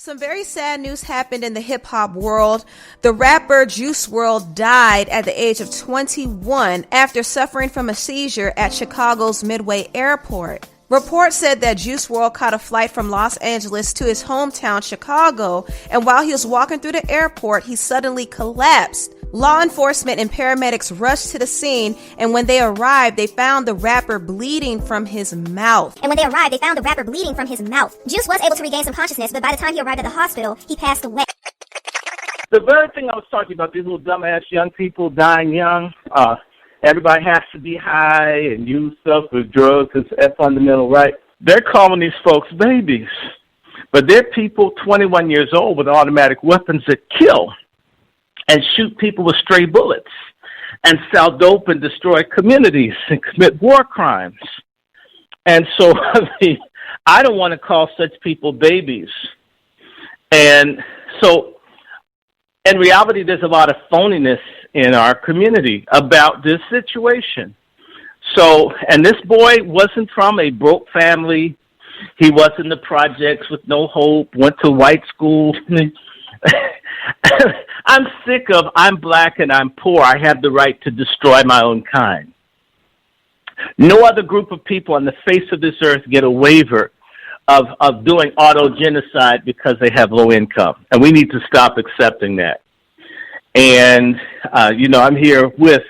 Some very sad news happened in the hip-hop world. The rapper Juice WRLD died at the age of 21 after suffering from a seizure at Chicago's Midway Airport. Reports said that Juice WRLD caught a flight from Los Angeles to his hometown, Chicago, and while he was walking through the airport, he suddenly collapsed. Law enforcement and paramedics rushed to the scene, and when they arrived, they found the rapper bleeding from his mouth. Juice was able to regain some consciousness, but by the time he arrived at the hospital, he passed away. The very thing I was talking about, these little dumbass young people dying young, everybody has to be high and use stuff with drugs, it's a fundamental right. They're calling these folks babies, but they're people 21 years old with automatic weapons that kill and shoot people with stray bullets and sell dope and destroy communities and commit war crimes. And so, I don't want to call such people babies. And so, in reality, there's a lot of phoniness in our community about this situation. So, and this boy wasn't from a broke family. He was in the projects with no hope, went to white school. I'm sick of, I'm black and I'm poor. I have the right to destroy my own kind. No other group of people on the face of this earth get a waiver of doing auto-genocide because they have low income. And we need to stop accepting that. And, I'm here with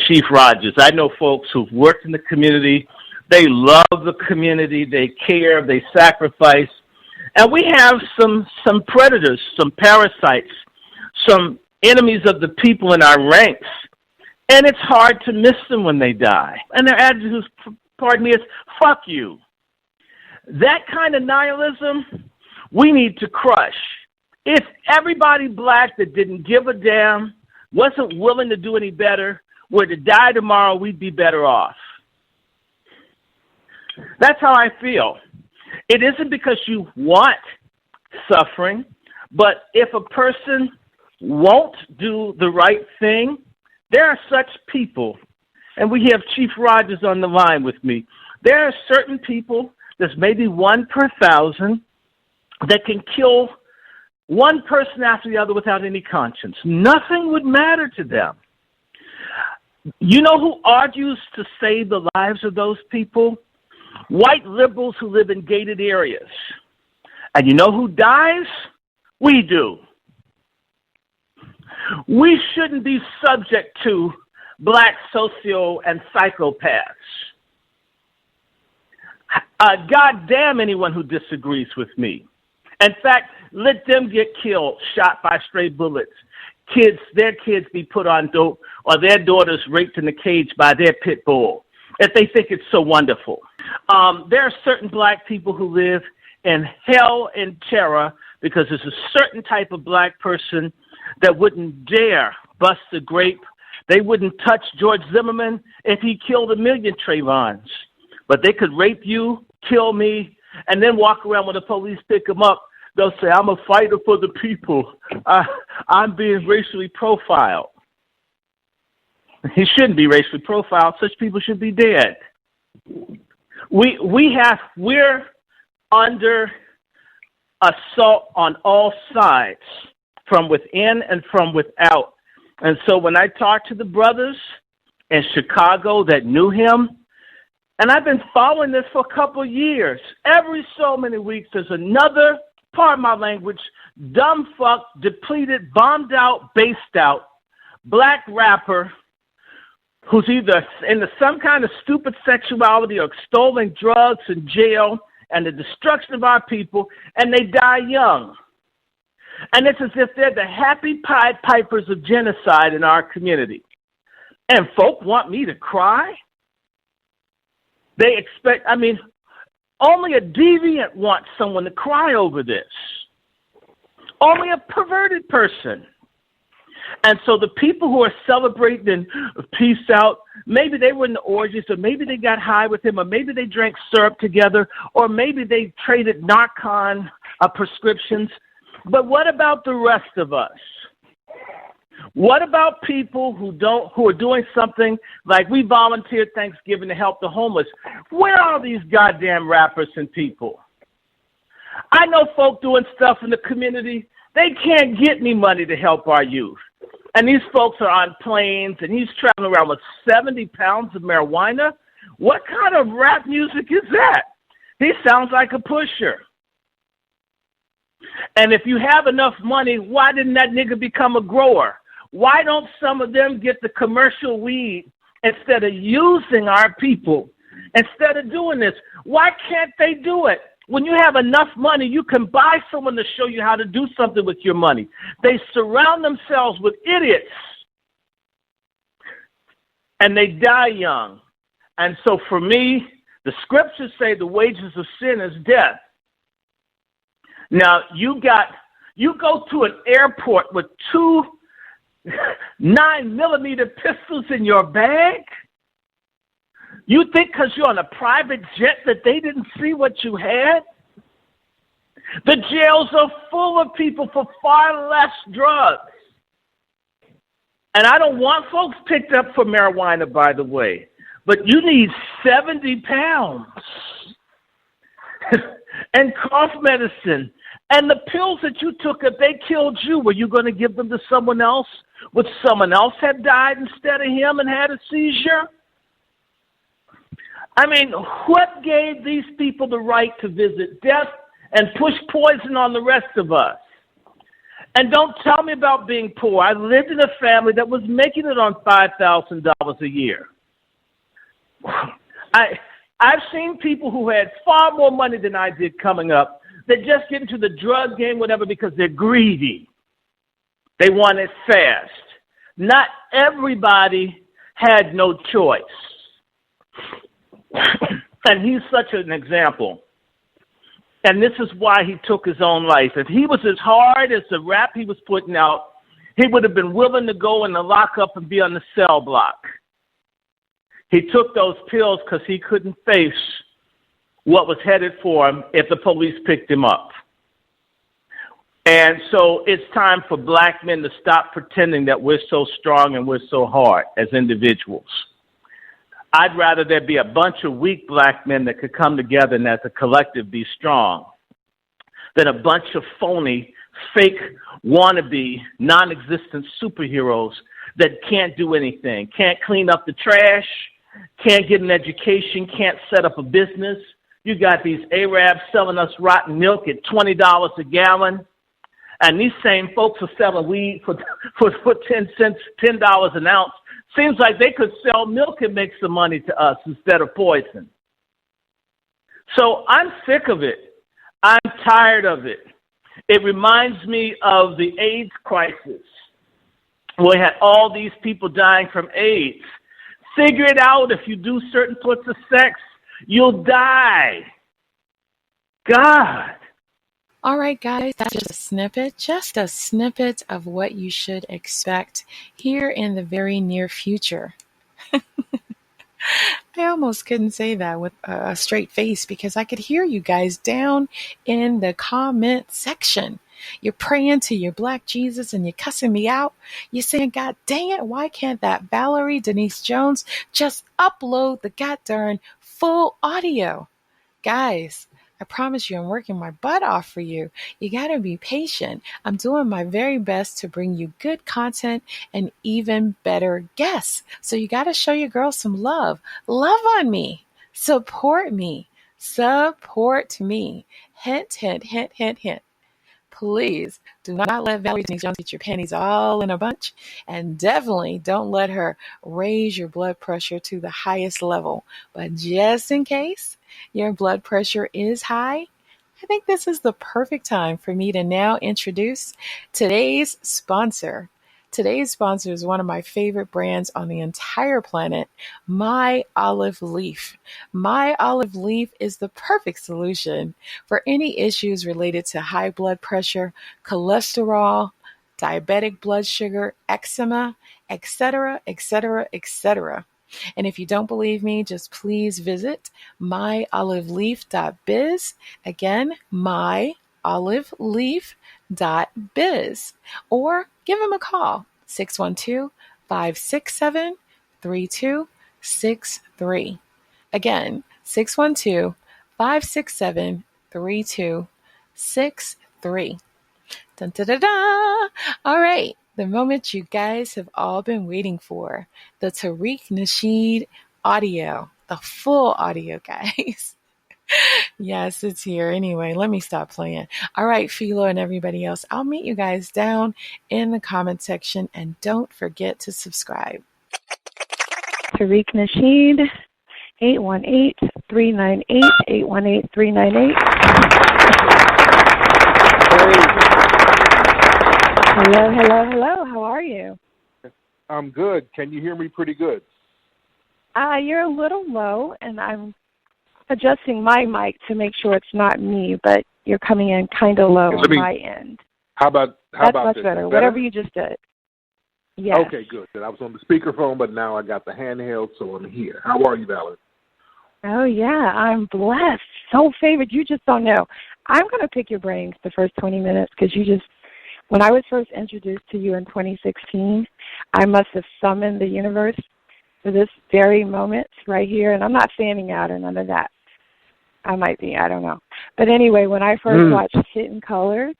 Chief Rogers. I know folks who've worked in the community. They love the community. They care. They sacrifice. And we have some predators, some parasites, some enemies of the people in our ranks. And it's hard to miss them when they die. And their attitude, is, fuck you. That kind of nihilism, we need to crush. If everybody black that didn't give a damn, wasn't willing to do any better, were to die tomorrow, we'd be better off. That's how I feel. It isn't because you want suffering, but if a person won't do the right thing, there are such people, and we have Chief Rogers on the line with me. There are certain people, there's maybe 1 per 1,000, that can kill one person after the other without any conscience. Nothing would matter to them. You know who argues to save the lives of those people? White liberals who live in gated areas. And you know who dies? We do. We shouldn't be subject to black socio and psychopaths. God damn anyone who disagrees with me. In fact, let them get killed, shot by stray bullets. Their kids be put on dope, or their daughters raped in a cage by their pit bull, if they think it's so wonderful. There are certain black people who live in hell and terror because there's a certain type of black person that wouldn't dare bust a grape. They wouldn't touch George Zimmerman if he killed 1 million Trayvons. But they could rape you, kill me, and then walk around when the police pick them up. They'll say, I'm a fighter for the people. I'm being racially profiled. He shouldn't be racially profiled. Such people should be dead. We're under assault on all sides, from within and from without. And so when I talk to the brothers in Chicago that knew him, and I've been following this for a couple of years, every so many weeks there's another, pardon my language, dumb fuck, depleted, bombed out, based out, black rapper who's either into some kind of stupid sexuality or extolling drugs and jail and the destruction of our people, and they die young. And it's as if they're the happy Pied Pipers of genocide in our community. And folk want me to cry? They expect, only a deviant wants someone to cry over this. Only a perverted person. And so the people who are celebrating peace out, maybe they were in the orgies, or maybe they got high with him, or maybe they drank syrup together, or maybe they traded Narcan prescriptions. But what about the rest of us? What about people who are doing something like we volunteered Thanksgiving to help the homeless? Where are these goddamn rappers and people? I know folk doing stuff in the community. They can't get any money to help our youth. And these folks are on planes, and he's traveling around with 70 pounds of marijuana. What kind of rap music is that? He sounds like a pusher. And if you have enough money, why didn't that nigga become a grower? Why don't some of them get the commercial weed instead of using our people? Instead of doing this, why can't they do it? When you have enough money, you can buy someone to show you how to do something with your money. They surround themselves with idiots, and they die young. And so for me, the scriptures say the wages of sin is death. Now, you go to an airport with 2 9mm pistols in your bag? You think because you're on a private jet that they didn't see what you had? The jails are full of people for far less drugs. And I don't want folks picked up for marijuana, by the way. But you need 70 pounds. And cough medicine. And the pills that you took, if they killed you, were you going to give them to someone else? Would someone else have died instead of him and had a seizure? I mean, what gave these people the right to visit death and push poison on the rest of us? And don't tell me about being poor. I lived in a family that was making it on $5,000 a year. I've seen people who had far more money than I did coming up that just get into the drug game, whatever, because they're greedy. They want it fast. Not everybody had no choice. And he's such an example. And this is why he took his own life. If he was as hard as the rap he was putting out, he would have been willing to go in the lockup and be on the cell block. He took those pills because he couldn't face what was headed for him if the police picked him up. And so it's time for black men to stop pretending that we're so strong and we're so hard as individuals. I'd rather there be a bunch of weak black men that could come together and as a collective be strong than a bunch of phony, fake, wannabe, non-existent superheroes that can't do anything, can't clean up the trash, can't get an education, can't set up a business. You got these Arabs selling us rotten milk at $20 a gallon, and these same folks are selling weed for 10 cents, $10 an ounce. Seems like they could sell milk and make some money to us instead of poison. So I'm sick of it. I'm tired of it. It reminds me of the AIDS crisis, where we had all these people dying from AIDS. Figure it out. If you do certain sorts of sex, you'll die. God. All right, guys, that's just a snippet of what you should expect here in the very near future. I almost couldn't say that with a straight face because I could hear you guys down in the comment section. You're praying to your black Jesus and you're cussing me out. You're saying, God dang it, why can't that Valerie Denise Jones just upload the goddamn full audio? Guys, I promise you I'm working my butt off for you. You got to be patient. I'm doing my very best to bring you good content and even better guests. So you got to show your girl some love. Love on me. Support me. Support me. Hint, hint, hint, hint, hint. Please do not let Valerie Denise Jones get your panties all in a bunch, and definitely don't let her raise your blood pressure to the highest level. But just in case your blood pressure is high, I think this is the perfect time for me to now introduce today's sponsor. Today's sponsor is one of my favorite brands on the entire planet, My Olive Leaf. My Olive Leaf is the perfect solution for any issues related to high blood pressure, cholesterol, diabetic blood sugar, eczema, etc., etc., etc. And if you don't believe me, just please visit myoliveleaf.biz. Again, myoliveleaf.biz, or give him a call, 612-567-3263. Again, 612-567-3263. 888-819-6763. Dun, da, da, da. All right. The moment you guys have all been waiting for. The Tariq Nasheed audio. The full audio, guys. Yes, it's here. Anyway, let me stop playing. All right, Philo and everybody else. I'll meet you guys down in the comment section. And don't forget to subscribe. Tariq Nasheed, 818-398-818-398. Hello. How are you? I'm good. Can you hear me pretty good? You're a little low, and I'm adjusting my mic to make sure it's not me, but you're coming in kind of low on my end. How about That's much this? better. Whatever you just did. Yes. Okay, good. Then I was on the speakerphone, but now I got the handheld, so I'm here. How are you, Valerie? Oh, yeah, I'm blessed. So favored. You just don't know. I'm going to pick your brains the first 20 minutes because when I was first introduced to you in 2016, I must have summoned the universe for this very moment right here. And I'm not fanning out or none of that. I might be. I don't know. But anyway, when I first watched Hidden Colors,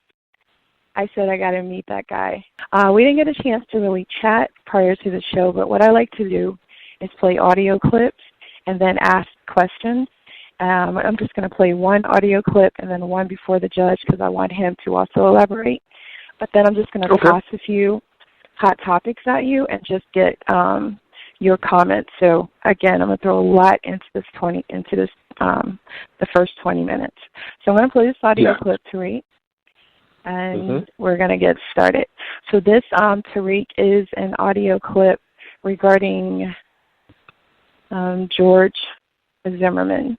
I said I got to meet that guy. We didn't get a chance to really chat prior to the show, but what I like to do is play audio clips and then ask questions. I'm just going to play one audio clip and then one before the judge because I want him to also elaborate. But then I'm just going to toss a few hot topics at you and just get your comments. So again, I'm going to throw a lot into the first 20 minutes. So I'm going to play this audio clip, Tariq, and we're going to get started. So this, Tariq, is an audio clip regarding George Zimmerman.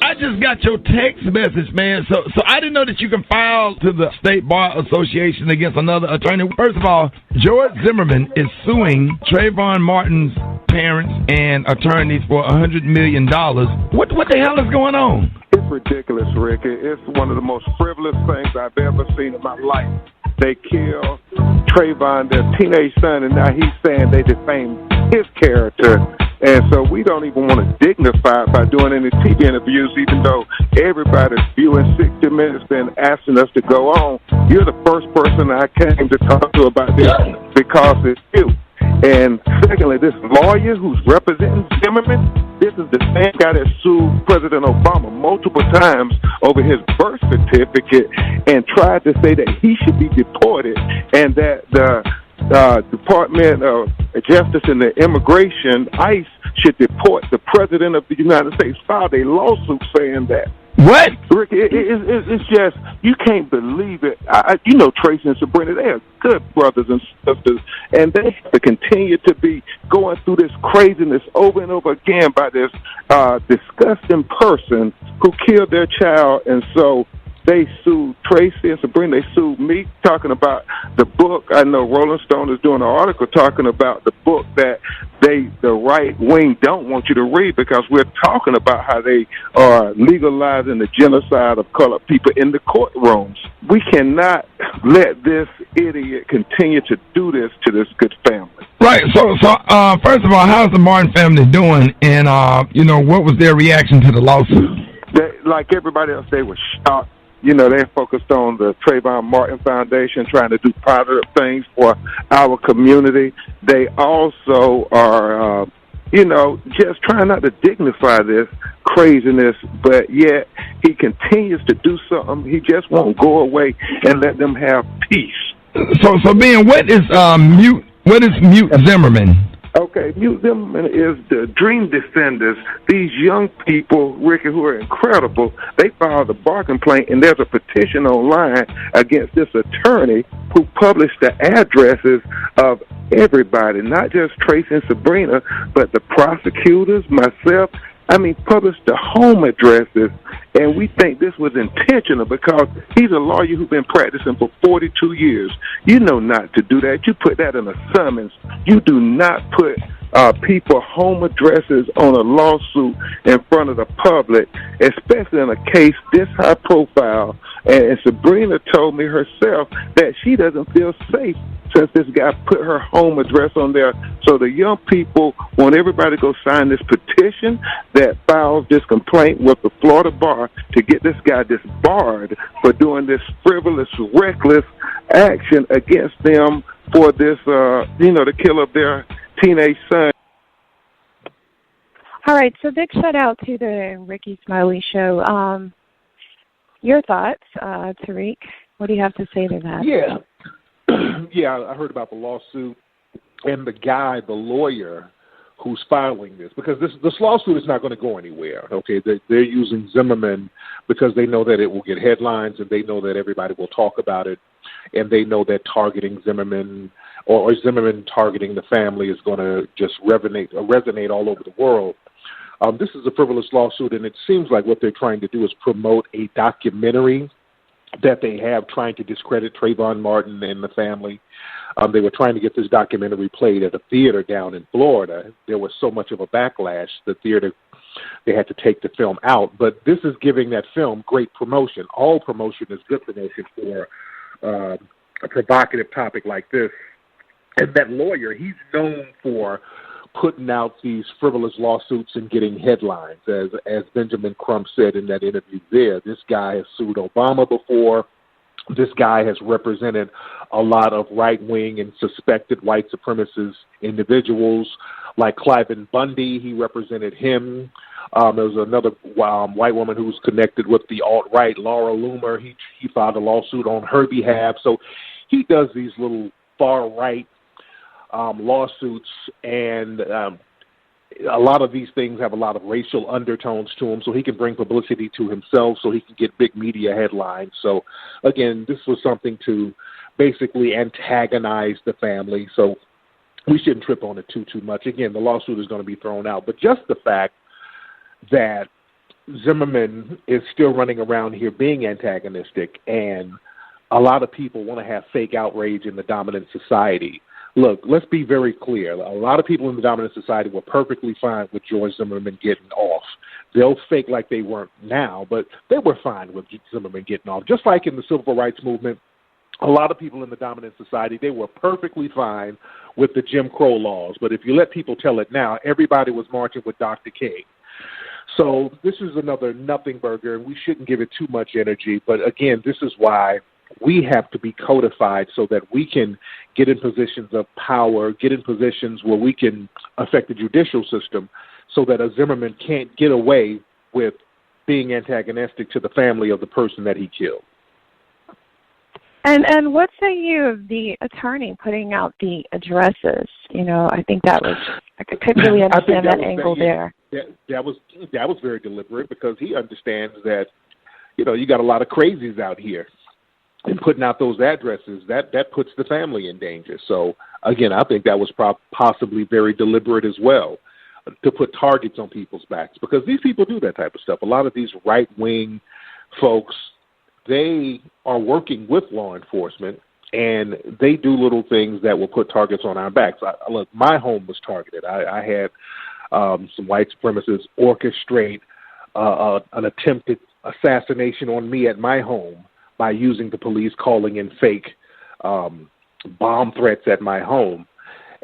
I just got your text message, man. So I didn't know that you can file to the State Bar Association against another attorney. First of all, George Zimmerman is suing Trayvon Martin's parents and attorneys for $100 million. What the hell is going on? It's ridiculous, Rick. It's one of the most frivolous things I've ever seen in my life. They killed Trayvon, their teenage son, and now he's saying they defamed his character. And so we don't even want to dignify it by doing any TV interviews, even though everybody's viewing 60 Minutes and asking us to go on. You're the first person I came to talk to about this because it's you. And secondly, this lawyer who's representing Zimmerman, this is the same guy that sued President Obama multiple times over his birth certificate and tried to say that he should be deported and that the Department of Justice and the Immigration, ICE, should deport the President of the United States. Filed a lawsuit saying that. What? Rick, it's just, you can't believe it. You know Tracy and Sabrina, they are good brothers and sisters, and they have to continue to be going through this craziness over and over again by this disgusting person who killed their child. And so they sued Tracy and Sabrina. They sued me, talking about the book. I know Rolling Stone is doing an article talking about the book that the right wing don't want you to read because we're talking about how they are legalizing the genocide of colored people in the courtrooms. We cannot let this idiot continue to do this to this good family. Right. So first of all, how's the Martin family doing? And what was their reaction to the lawsuit? Like everybody else, they were shocked. They're focused on the Trayvon Martin Foundation, trying to do positive things for our community. They also are, just trying not to dignify this craziness, but yet he continues to do something. He just won't go away and let them have peace. So Ben, what is Mute Zimmerman? Okay, Mute Zimmerman is the Dream Defenders. These young people, Ricky, who are incredible, they filed a bar complaint, and there's a petition online against this attorney who published the addresses of everybody, not just Tracy and Sabrina, but the prosecutors, myself. Published the home addresses, and we think this was intentional because he's a lawyer who's been practicing for 42 years. You know not to do that. You put that in a summons. You do not put people home addresses on a lawsuit in front of the public, especially in a case this high profile. And Sabrina told me herself that she doesn't feel safe since this guy put her home address on there. So the young people want everybody to go sign this petition that files this complaint with the Florida bar to get this guy disbarred for doing this frivolous, reckless action against them for this, the kill of their teenage son. All right, so big shout out to the Ricky Smiley Show. Your thoughts, Tariq? What do you have to say to that? Yeah. Yeah, I heard about the lawsuit and the lawyer who's filing this, because this lawsuit is not going to go anywhere, okay? They're using Zimmerman because they know that it will get headlines, and they know that everybody will talk about it, and they know that targeting Zimmerman or Zimmerman targeting the family is going to just resonate all over the world. This is a frivolous lawsuit, and it seems like what they're trying to do is promote a documentary that they have trying to discredit Trayvon Martin and the family. They were trying to get this documentary played at a theater down in Florida. There was so much of a backlash, the theater, they had to take the film out. But this is giving that film great promotion. All promotion is good promotion for a provocative topic like this. And that lawyer, he's known for putting out these frivolous lawsuits and getting headlines. As Benjamin Crump said in that interview there, this guy has sued Obama before. This guy has represented a lot of right-wing and suspected white supremacist individuals like Cliven Bundy. He represented him. There was another white woman who was connected with the alt-right, Laura Loomer. He filed a lawsuit on her behalf. So he does these little far-right lawsuits, and a lot of these things have a lot of racial undertones to them, so he can bring publicity to himself, so he can get big media headlines. So, again, this was something to basically antagonize the family, so we shouldn't trip on it too much. Again, the lawsuit is going to be thrown out, but just the fact that Zimmerman is still running around here being antagonistic, and a lot of people want to have fake outrage in the dominant society. Look, let's be very clear. A lot of people in the dominant society were perfectly fine with George Zimmerman getting off. They'll fake like they weren't now, but they were fine with Zimmerman getting off. Just like in the civil rights movement, a lot of people in the dominant society, they were perfectly fine with the Jim Crow laws. But if you let people tell it now, everybody was marching with Dr. King. So this is another nothing burger, and we shouldn't give it too much energy. But again, this is why we have to be codified so that we can get in positions of power, get in positions where we can affect the judicial system so that a Zimmerman can't get away with being antagonistic to the family of the person that he killed. And what say you of the attorney putting out the addresses? I think that was, I couldn't really understand that angle there. That was very deliberate, because he understands that, you got a lot of crazies out here. And putting out those addresses, that puts the family in danger. So, again, I think that was possibly very deliberate as well, to put targets on people's backs, because these people do that type of stuff. A lot of these right-wing folks, they are working with law enforcement, and they do little things that will put targets on our backs. Look, my home was targeted. I had some white supremacists orchestrate an attempted assassination on me at my home by using the police calling in fake bomb threats at my home,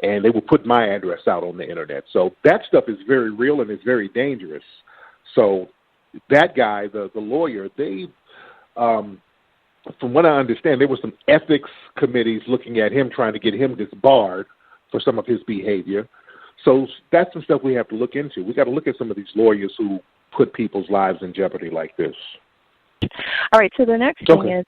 and they would put my address out on the internet. So that stuff is very real and it's very dangerous. So that guy, the lawyer, they, from what I understand, there were some ethics committees looking at him, trying to get him disbarred for some of his behavior. So that's some stuff we have to look into. We got to look at some of these lawyers who put people's lives in jeopardy like this. All right, so the next thing is,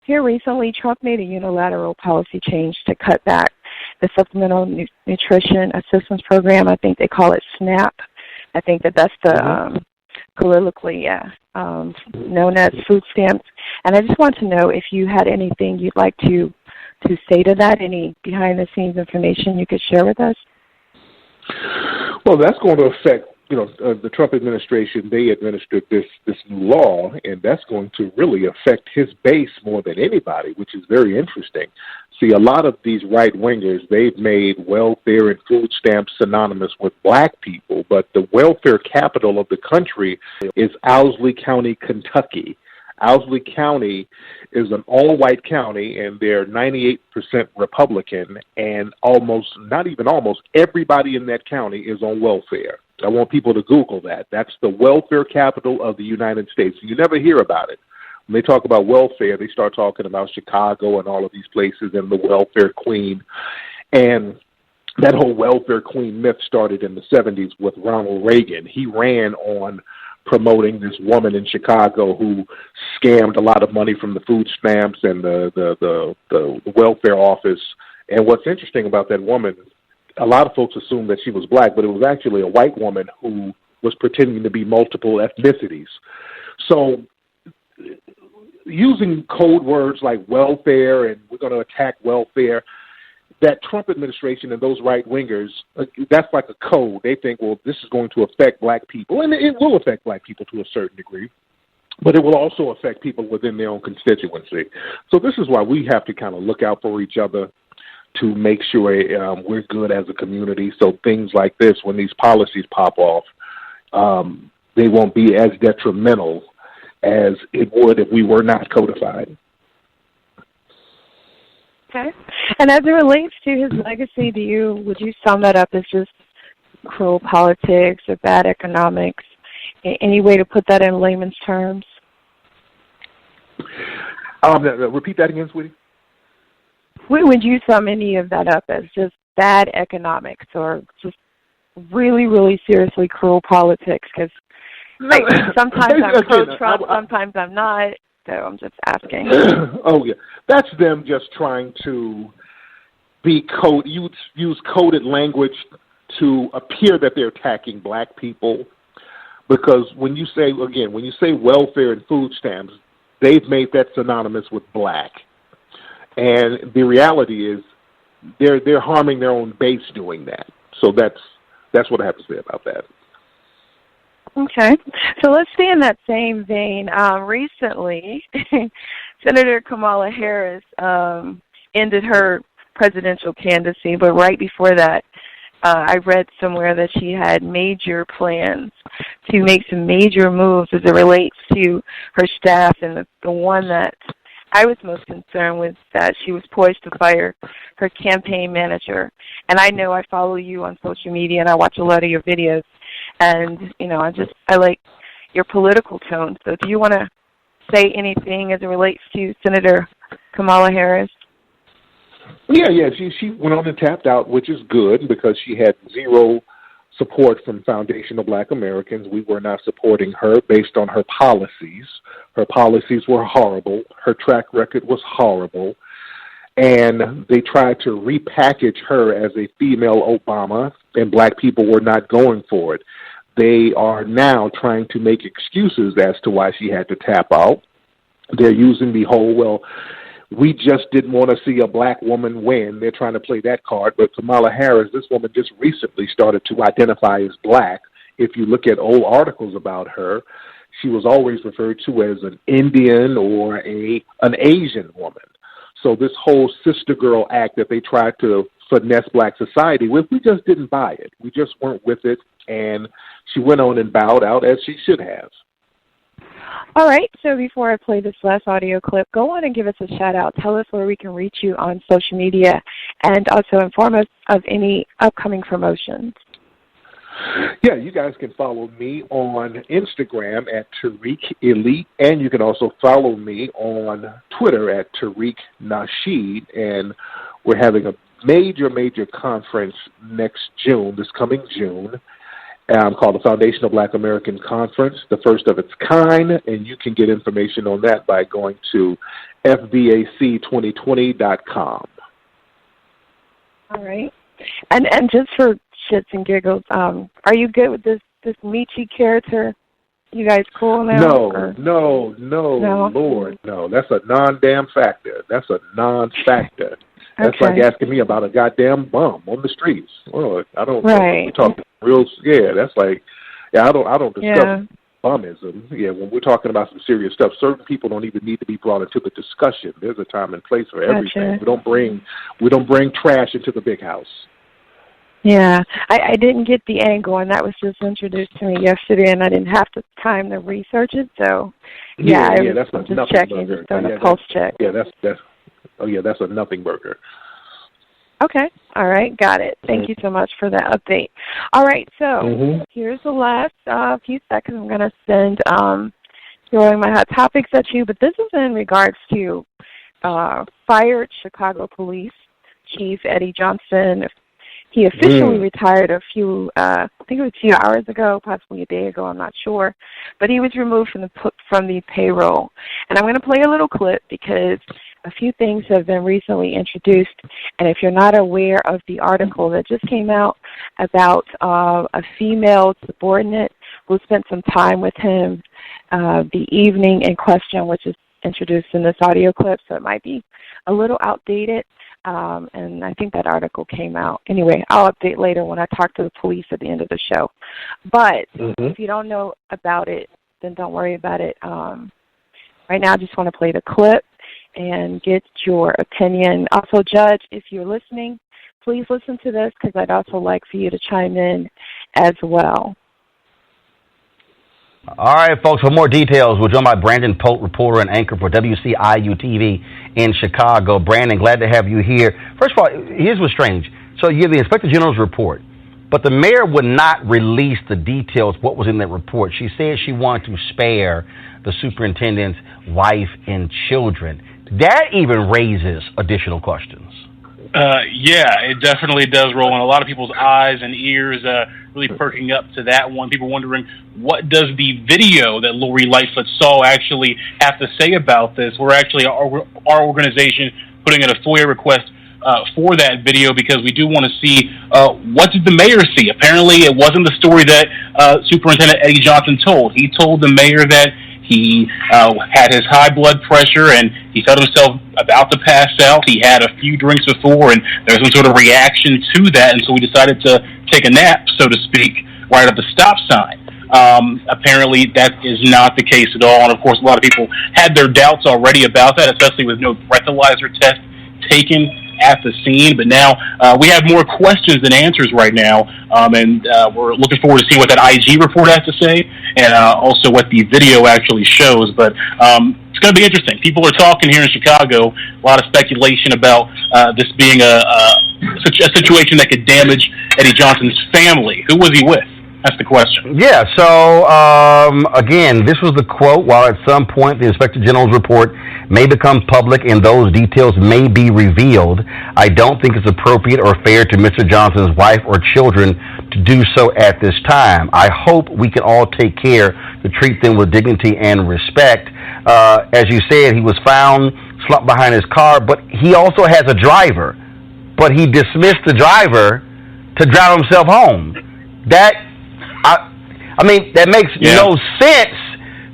here recently, Trump made a unilateral policy change to cut back the Supplemental Nutrition Assistance Program. I think they call it SNAP. I think that's the colloquially known as food stamps. And I just want to know if you had anything you'd like to say to that, any behind-the-scenes information you could share with us? Well, that's going to affect the Trump administration. They administered this new law, and that's going to really affect his base more than anybody, which is very interesting. See, a lot of these right-wingers, they've made welfare and food stamps synonymous with black people, but the welfare capital of the country is Owsley County, Kentucky. Owsley County is an all-white county, and they're 98% Republican, and almost everybody in that county is on welfare. I want people to Google that. That's the welfare capital of the United States. You never hear about it. When they talk about welfare, they start talking about Chicago and all of these places and the welfare queen. And that whole welfare queen myth started in the 70s with Ronald Reagan. He ran on promoting this woman in Chicago who scammed a lot of money from the food stamps and the welfare office. And what's interesting about that woman, a lot of folks assumed that she was black, but it was actually a white woman who was pretending to be multiple ethnicities. So using code words like welfare and we're going to attack welfare, that Trump administration and those right-wingers, that's like a code. They think, well, this is going to affect black people, and it will affect black people to a certain degree, but it will also affect people within their own constituency. So this is why we have to kind of look out for each other to make sure we're good as a community, so things like this, when these policies pop off, they won't be as detrimental as it would if we were not codified. Okay. And as it relates to his legacy, would you sum that up as just cruel politics or bad economics? Any way to put that in layman's terms? Repeat that again, sweetie. Would you sum any of that up as just bad economics or just really, really seriously cruel politics? Because sometimes I'm pro-Trump, sometimes I'm not. So I'm just asking. Oh, yeah. That's them just trying to use coded language to appear that they're attacking black people. Because when you say welfare and food stamps, they've made that synonymous with black. And the reality is they're harming their own base doing that. So that's what I have to say about that. Okay. So let's stay in that same vein. Recently, Senator Kamala Harris ended her presidential candidacy, but right before that, I read somewhere that she had major plans to make some major moves as it relates to her staff, and the one that I was most concerned with that she was poised to fire her campaign manager. And I know I follow you on social media, and I watch a lot of your videos. And, I like your political tone. So do you want to say anything as it relates to Senator Kamala Harris? Yeah. She went on and tapped out, which is good because she had zero support from foundational black Americans. We were not supporting her based on her policies. Her policies were horrible. Her track record was horrible. And they tried to repackage her as a female Obama, and black people were not going for it. They are now trying to make excuses as to why she had to tap out. They're using the whole, well, we just didn't want to see a black woman win. They're trying to play that card. But Kamala Harris, this woman just recently started to identify as black. If you look at old articles about her, she was always referred to as an Indian or an Asian woman. So this whole sister girl act that they tried to finesse black society with, we just didn't buy it. We just weren't with it, and she went on and bowed out as she should have. All right, so before I play this last audio clip, go on and give us a shout-out. Tell us where we can reach you on social media, and also inform us of any upcoming promotions. Yeah, you guys can follow me on Instagram at Tariq Elite, and you can also follow me on Twitter at Tariq Nasheed, and we're having a major conference this coming June, called the Foundational Black American Conference, the first of its kind, and you can get information on that by going to fbac2020.com. All right. And just for shits and giggles, are you good with this Michi character? You guys cool now? No, Lord, no. That's a non-damn factor. That's a non-factor. That's like asking me about a goddamn bum on the streets. Well, I don't. Right. We're talking real. Yeah, that's like. Yeah, I don't discuss bummism. Yeah, when we're talking about some serious stuff, certain people don't even need to be brought into the discussion. There's a time and place for everything. Gotcha. We don't bring trash into the big house. Yeah, I didn't get the angle, and that was just introduced to me yesterday, and I didn't have the time to research it. So, I was just checking, just doing a pulse check. Yeah, that's a nothing burger. Okay, all right, got it. Thank you so much for that update. All right, so here's the last few seconds. I'm going to send throwing my hot topics at you, but this is in regards to fired Chicago Police Chief Eddie Johnson. He officially retired I think it was a few hours ago, possibly a day ago, I'm not sure. But he was removed from the payroll. And I'm going to play a little clip because a few things have been recently introduced. And if you're not aware of the article that just came out about a female subordinate who spent some time with him the evening in question, which is introduced in this audio clip, so it might be a little outdated. And I think that article came out. Anyway, I'll update later when I talk to the police at the end of the show. But if you don't know about it, then don't worry about it. Right now, I just want to play the clip and get your opinion. Also, Judge, if you're listening, please listen to this because I'd also like for you to chime in as well. All right, folks, for more details, we're joined by Brandon Pope, reporter and anchor for WCIU-TV in Chicago. Brandon, glad to have you here. First of all, here's what's strange. So you have the Inspector General's report, but the mayor would not release the details of what was in that report. She said she wanted to spare the superintendent's wife and children. That even raises additional questions. Yeah, it definitely does roll in a lot of people's eyes and ears, really perking up to that one. People wondering, what does the video that Lori Lightfoot saw actually have to say about this? We're actually, our organization, putting in a FOIA request for that video because we do want to see what did the mayor see. Apparently, it wasn't the story that Superintendent Eddie Johnson told. He told the mayor that he had his high blood pressure and he felt himself about to pass out. He had a few drinks before and there was some sort of reaction to that, and so we decided to take a nap, so to speak, right at the stop sign. Apparently that is not the case at all, and of course a lot of people had their doubts already about that, especially with no breathalyzer test taken at the scene. But now we have more questions than answers right now, and we're looking forward to see what that IG report has to say and also what the video actually shows. But it's going to be interesting. People are talking here in Chicago, a lot of speculation about this being a situation that could damage Eddie Johnson's family. Who was he with? That's the question. Yeah, so, again, this was the quote. While at some point the Inspector General's report may become public and those details may be revealed, I don't think it's appropriate or fair to Mr. Johnson's wife or children to do so at this time. I hope we can all take care to treat them with dignity and respect. As you said, he was found slumped behind his car, but he also has a driver. But he dismissed the driver to drive himself home. That makes no sense,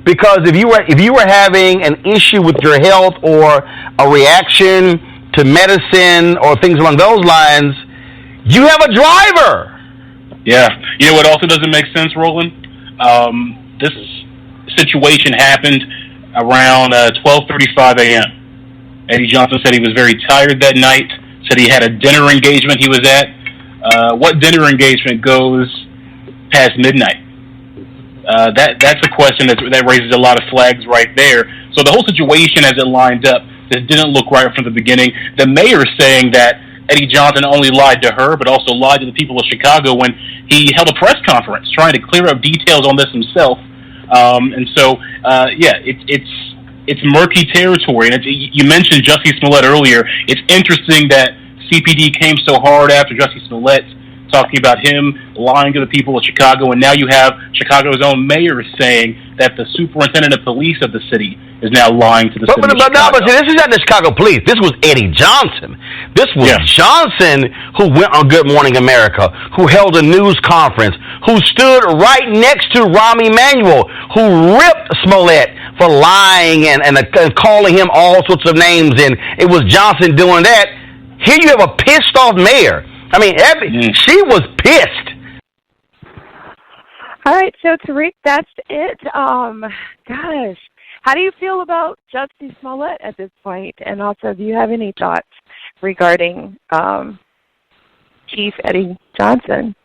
because if you were having an issue with your health or a reaction to medicine or things along those lines, you have a driver. Yeah. You know what also doesn't make sense, Roland? This situation happened around 12:35 a.m. Eddie Johnson said he was very tired that night, said he had a dinner engagement he was at. What dinner engagement goes past midnight? That's a question that raises a lot of flags right there. So the whole situation as it lined up, this didn't look right from the beginning. The mayor saying that Eddie Johnson only lied to her, but also lied to the people of Chicago when he held a press conference trying to clear up details on this himself. It's murky territory. And you mentioned Jussie Smollett earlier. It's interesting that CPD came so hard after Jussie Smollett, talking about him lying to the people of Chicago, and now you have Chicago's own mayor saying that the superintendent of police of the city is now lying to the city of Chicago. But this is not the Chicago police. This was Eddie Johnson. This was Johnson who went on Good Morning America, who held a news conference, who stood right next to Rahm Emanuel, who ripped Smollett for lying and calling him all sorts of names, and it was Johnson doing that. Here you have a pissed-off mayor. I mean, she was pissed. All right, so Tariq, that's it. Gosh, how do you feel about Jussie Smollett at this point? And also, do you have any thoughts regarding Chief Eddie Johnson?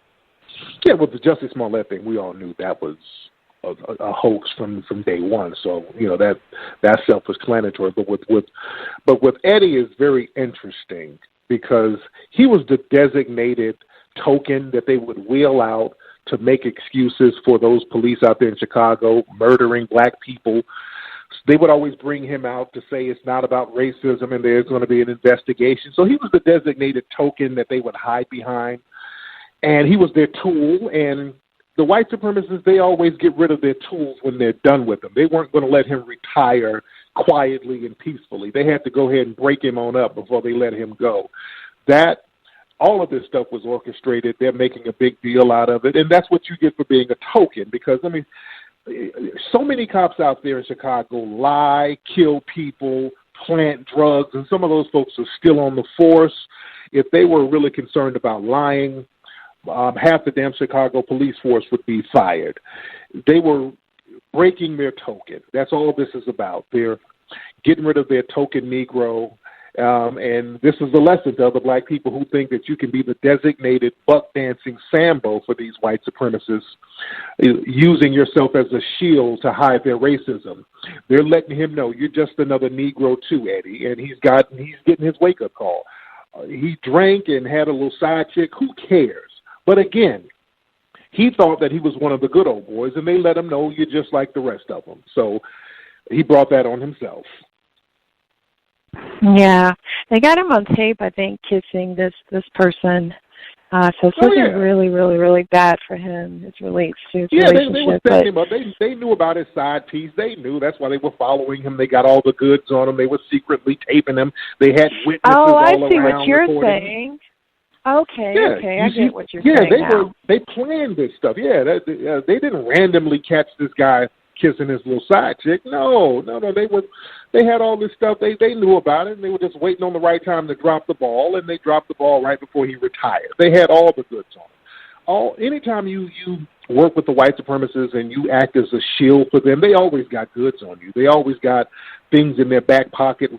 Yeah, with the Jussie Smollett thing, we all knew that was a hoax from day one. So that's self-explanatory. But with Eddie is very interesting because he was the designated token that they would wheel out to make excuses for those police out there in Chicago murdering black people. They would always bring him out to say it's not about racism and there's going to be an investigation. So he was the designated token that they would hide behind. And he was their tool. And the white supremacists, they always get rid of their tools when they're done with them. They weren't going to let him retire quietly and peacefully. They had to go ahead and break him on up before they let him go. All of this stuff was orchestrated. They're making a big deal out of it. And that's what you get for being a token because, I mean, so many cops out there in Chicago lie, kill people, plant drugs, and some of those folks are still on the force. If they were really concerned about lying, half the damn Chicago police force would be fired. They were breaking their token. That's all this is about. They're getting rid of their token Negro. And this is the lesson to other black people who think that you can be the designated buck-dancing Sambo for these white supremacists, using yourself as a shield to hide their racism. They're letting him know you're just another Negro too, Eddie, and he's getting his wake-up call. He drank and had a little side chick. Who cares? But again, he thought that he was one of the good old boys, and they let him know you're just like the rest of them. So he brought that on himself. Yeah, they got him on tape, I think, kissing this person. So it's looking really, really, really bad for him. His relationship. They were setting him up. They knew about his side piece. They knew. That's why they were following him. They got all the goods on him. They were secretly taping him. They had witnesses all around. Oh, I see what you're saying. Okay, I get what you're saying. They planned this stuff. Yeah, they didn't randomly catch this guy kissing his little side chick. No. They had all this stuff. They knew about it, and they were just waiting on the right time to drop the ball, and they dropped the ball right before he retired. They had all the goods on him. Anytime you work with the white supremacists and you act as a shield for them, they always got goods on you. They always got things in their back pocket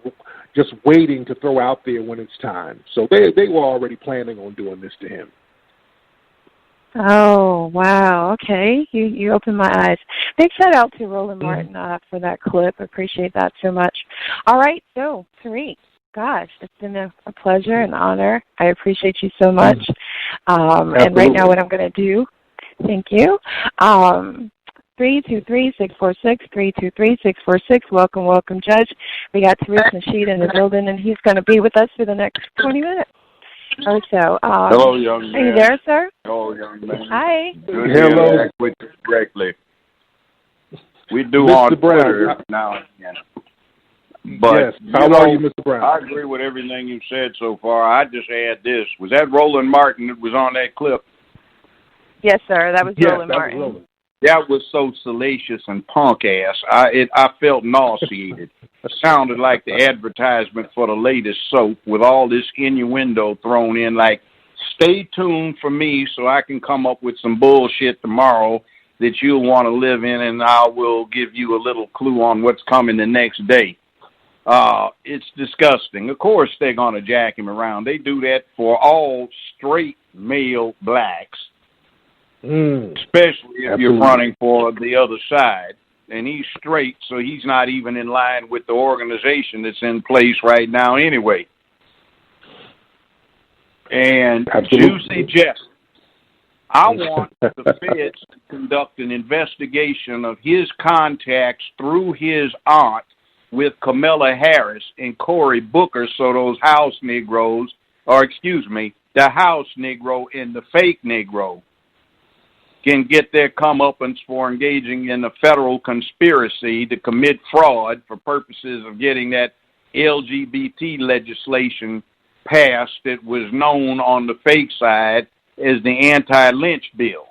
just waiting to throw out there when it's time. So they were already planning on doing this to him. Oh, wow. Okay. You opened my eyes. Big shout out to Roland Martin for that clip. Appreciate that so much. All right. So, Tariq, gosh, it's been a pleasure and honor. I appreciate you so much. And right now what I'm going to do, thank you. 323-646, 323-646. Welcome, Judge. We got Tariq Nasheed in the building, and he's going to be with us for the next 20 minutes. So, hello, young man. Are you there, sir? Hello, young man. Hi. Good to interact with you directly. We do Mr. on Brown. Twitter now and again. But, yes. How are you, Mr. Brown? I agree with everything you've said so far. I just add this. Was that Roland Martin that was on that clip? Yes, sir. That was Roland Martin. Was Roland. That was so salacious and punk-ass. I felt nauseated. It sounded like the advertisement for the latest soap with all this innuendo thrown in, like, stay tuned for me so I can come up with some bullshit tomorrow that you'll want to live in, and I will give you a little clue on what's coming the next day. It's disgusting. Of course they're going to jack him around. They do that for all straight male blacks. Especially if you're running for the other side. And he's straight, so he's not even in line with the organization that's in place right now anyway. And Juicy Jeff, I want the feds to conduct an investigation of his contacts through his aunt with Kamala Harris and Cory Booker, so those house Negroes, the house Negro and the fake Negro can get their comeuppance for engaging in a federal conspiracy to commit fraud for purposes of getting that LGBT legislation passed that was known on the fake side as the anti-lynch bill.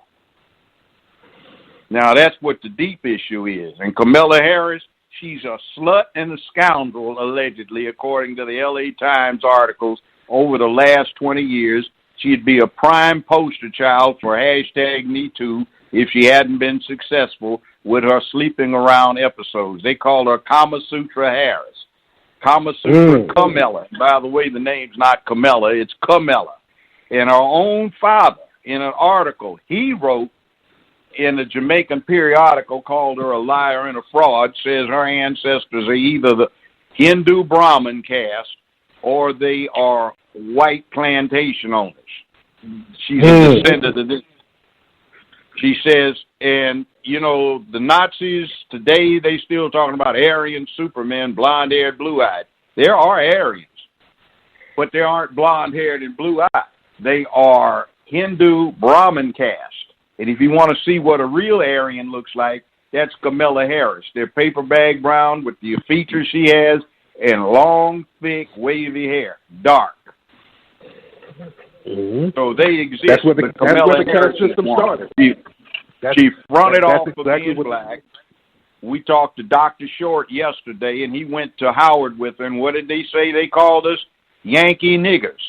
Now, that's what the deep issue is. And Kamala Harris, she's a slut and a scoundrel, allegedly, according to the LA Times articles over the last 20 years. She'd be a prime poster child for #MeToo, if she hadn't been successful with her sleeping around episodes. They call her Kama Sutra Harris. Kama Sutra Kamala. By the way, the name's not Kamala, it's Kamala. And her own father, in an article he wrote in a Jamaican periodical, called her a liar and a fraud, says her ancestors are either the Hindu Brahmin caste or they are white plantation owners. She's a descendant of this. She says, and, you know, the Nazis today, they still talking about Aryan supermen, blonde-haired, blue-eyed. There are Aryans, but they aren't blonde-haired and blue-eyed. They are Hindu Brahmin caste. And if you want to see what a real Aryan looks like, that's Kamala Harris. They're paper bag brown with the features she has and long, thick, wavy hair, dark. So they exist. That's where the caste system started. She fronted off of being black. We talked to Dr. Short yesterday, and he went to Howard with her, and what did they say they called us? Yankee niggers.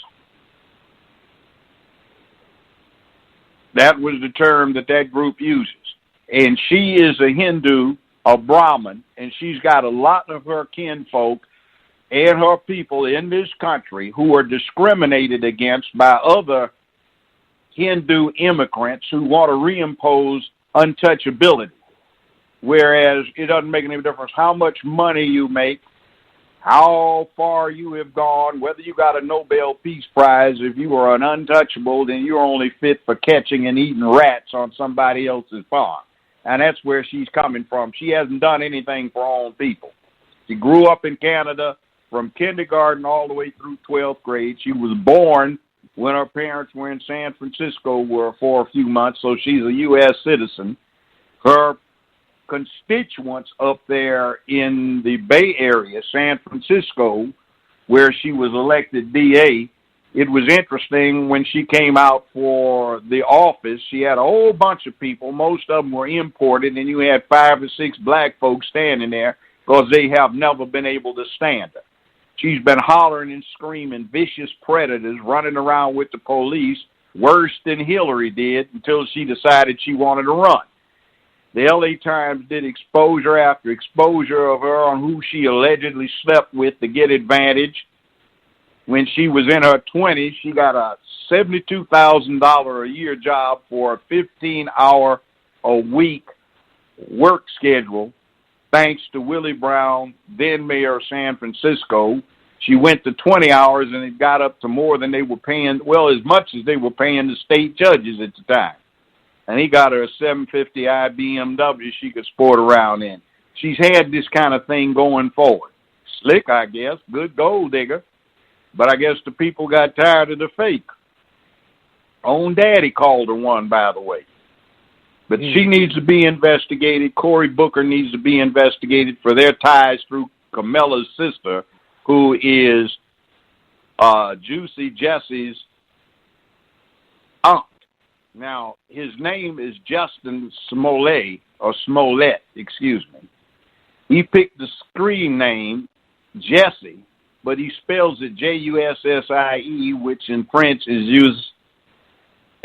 That was the term that group uses. And she is a Hindu, a Brahmin, and she's got a lot of her kinfolk and her people in this country who are discriminated against by other Hindu immigrants who want to reimpose untouchability. Whereas it doesn't make any difference how much money you make, how far you have gone, whether you got a Nobel Peace Prize. If you are an untouchable, then you're only fit for catching and eating rats on somebody else's farm. And that's where she's coming from. She hasn't done anything for her own people. She grew up in Canada from kindergarten all the way through 12th grade. She was born when her parents were in San Francisco for a few months, so she's a U.S. citizen. Her constituents up there in the Bay Area, San Francisco, where she was elected DA, it was interesting when she came out for the office, she had a whole bunch of people, most of them were imported, and you had 5 or 6 black folks standing there because they have never been able to stand her. She's been hollering and screaming, vicious predators running around with the police, worse than Hillary did, until she decided she wanted to run. The LA Times did exposure after exposure of her on who she allegedly slept with to get advantage. When she was in her 20s, she got a $72,000 a year job for a 15-hour-a-week work schedule, thanks to Willie Brown, then mayor of San Francisco. She went to 20 hours, and it got up to more than they were paying, well, as much as they were paying the state judges at the time. And he got her a 750i BMW she could sport around in. She's had this kind of thing going forward. Slick, I guess, good gold digger. But I guess the people got tired of the fake. Own daddy called her one, by the way. But she needs to be investigated. Cory Booker needs to be investigated for their ties through Kamala's sister, who is Juicy Jesse's aunt. Now, his name is Justin Smollett, excuse me. He picked the screen name, Jesse, but he spells it Jussie, which in French is Juice.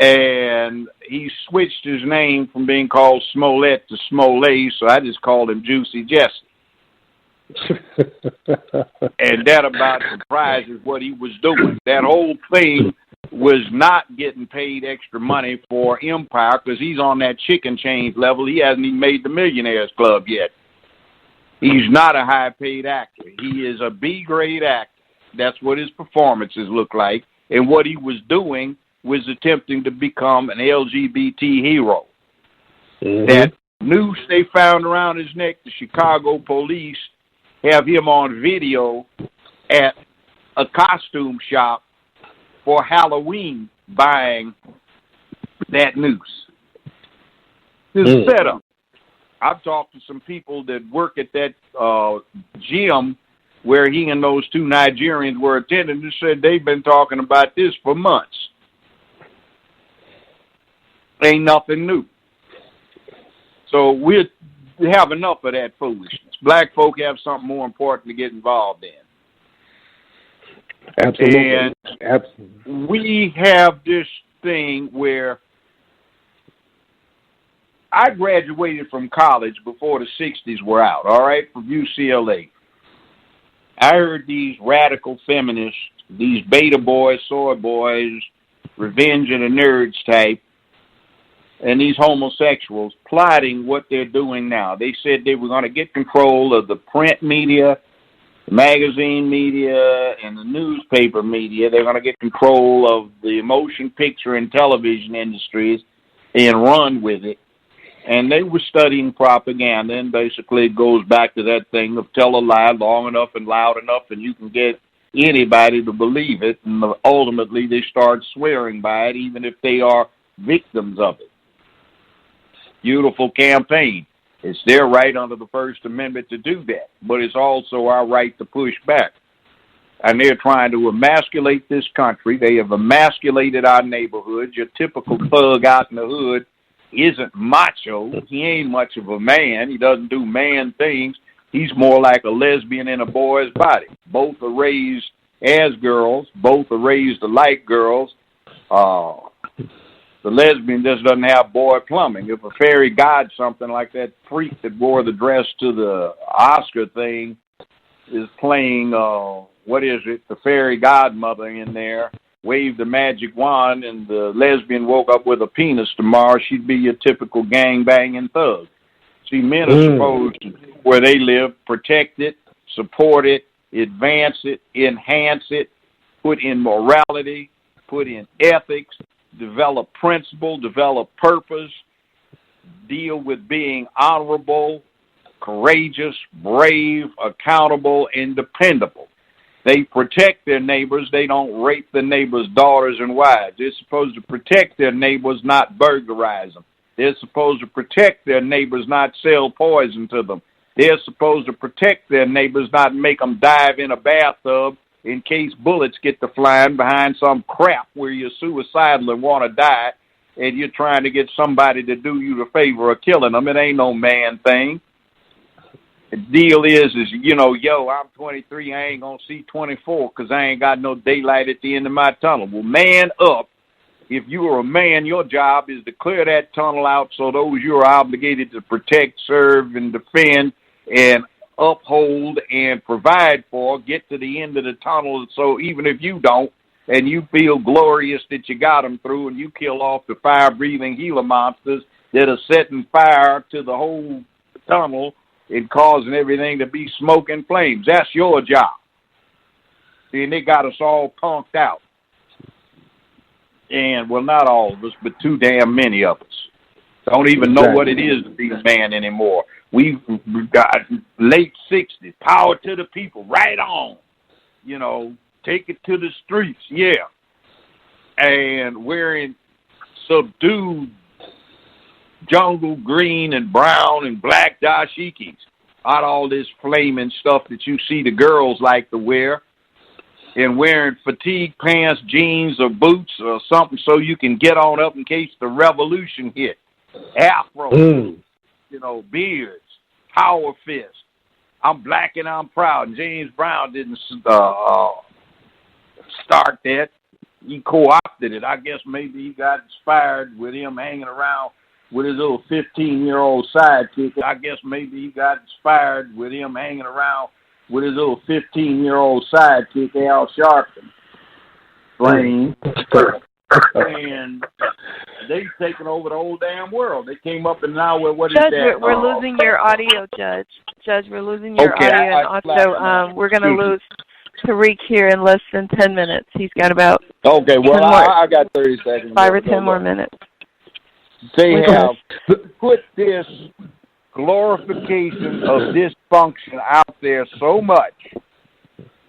And he switched his name from being called Smollett to Smollett, so I just called him Juicy Jesse. And that about comprises what he was doing. That whole thing was not getting paid extra money for Empire because he's on that chicken change level. He hasn't even made the Millionaires Club yet. He's not a high-paid actor. He is a B-grade actor. That's what his performances look like. And what he was doing was attempting to become an LGBT hero. That noose they found around his neck, the Chicago police have him on video at a costume shop for Halloween buying that noose. This is set up. I've talked to some people that work at that gym where he and those 2 Nigerians were attending and said they've been talking about this for months. Ain't nothing new. So we have enough of that foolishness. Black folk have something more important to get involved in. Absolutely. And we have this thing where I graduated from college before the 60s were out, all right, from UCLA. I heard these radical feminists, these beta boys, soy boys, revenge of the nerds type, and these homosexuals plotting what they're doing now. They said they were going to get control of the print media, the magazine media, and the newspaper media. They're going to get control of the motion picture and television industries and run with it. And they were studying propaganda, and basically it goes back to that thing of tell a lie long enough and loud enough, and you can get anybody to believe it, and ultimately they start swearing by it, even if they are victims of it. Beautiful campaign. It's their right under the First Amendment to do that, but it's also our right to push back. And they're trying to emasculate this country. They have emasculated our neighborhoods. Your typical thug out in the hood isn't macho. He ain't much of a man. He doesn't do man things. He's more like a lesbian in a boy's body. Both are raised as girls. Both are raised like girls. The lesbian just doesn't have boy plumbing. If a fairy god, something like that freak that wore the dress to the Oscar thing, is playing, the fairy godmother in there, waved the magic wand, and the lesbian woke up with a penis tomorrow, she'd be your typical gang-banging thug. See, men are supposed to, where they live, protect it, support it, advance it, enhance it, put in morality, put in ethics, develop principle, develop purpose, deal with being honorable, courageous, brave, accountable, and dependable. They protect their neighbors. They don't rape the neighbors' daughters and wives. They're supposed to protect their neighbors, not burglarize them. They're supposed to protect their neighbors, not sell poison to them. They're supposed to protect their neighbors, not make them dive in a bathtub in case bullets get to flying behind some crap where you're suicidal and want to die, and you're trying to get somebody to do you the favor of killing them. It ain't no man thing. The deal is, I'm 23, I ain't going to see 24 because I ain't got no daylight at the end of my tunnel. Well, man up. If you are a man, your job is to clear that tunnel out so those you are obligated to protect, serve, and defend, and uphold and provide for get to the end of the tunnel. So even if you don't, and you feel glorious that you got them through, and you kill off the fire-breathing Gila monsters that are setting fire to the whole tunnel and causing everything to be smoke and flames, that's your job. See, and they got us all punked out. And, well, not all of us, but too damn many of us. Don't even know what it is to be a man anymore. We've got late 60s, power to the people, right on. Take it to the streets, yeah. And wearing subdued jungle green and brown and black dashikis. Not all this flaming stuff that you see the girls like to wear. And wearing fatigue pants, jeans, or boots or something so you can get on up in case the revolution hit. Afro, beards, power fist. I'm black and I'm proud. And James Brown didn't start that. He co-opted it. I guess maybe he got inspired with him hanging around with his little 15-year-old sidekick. I guess maybe he got inspired with him hanging around with his little 15-year-old sidekick, Al Sharpton. Brain. And they've taken over the whole damn world. They came up and now what Judge, is that? We're losing your audio, Judge. Judge, we're losing your audio. And also, we're going to lose Tariq here in less than 10 minutes. He's got about I got 30 seconds. 5 or 10 more minutes. They have put this glorification of dysfunction out there so much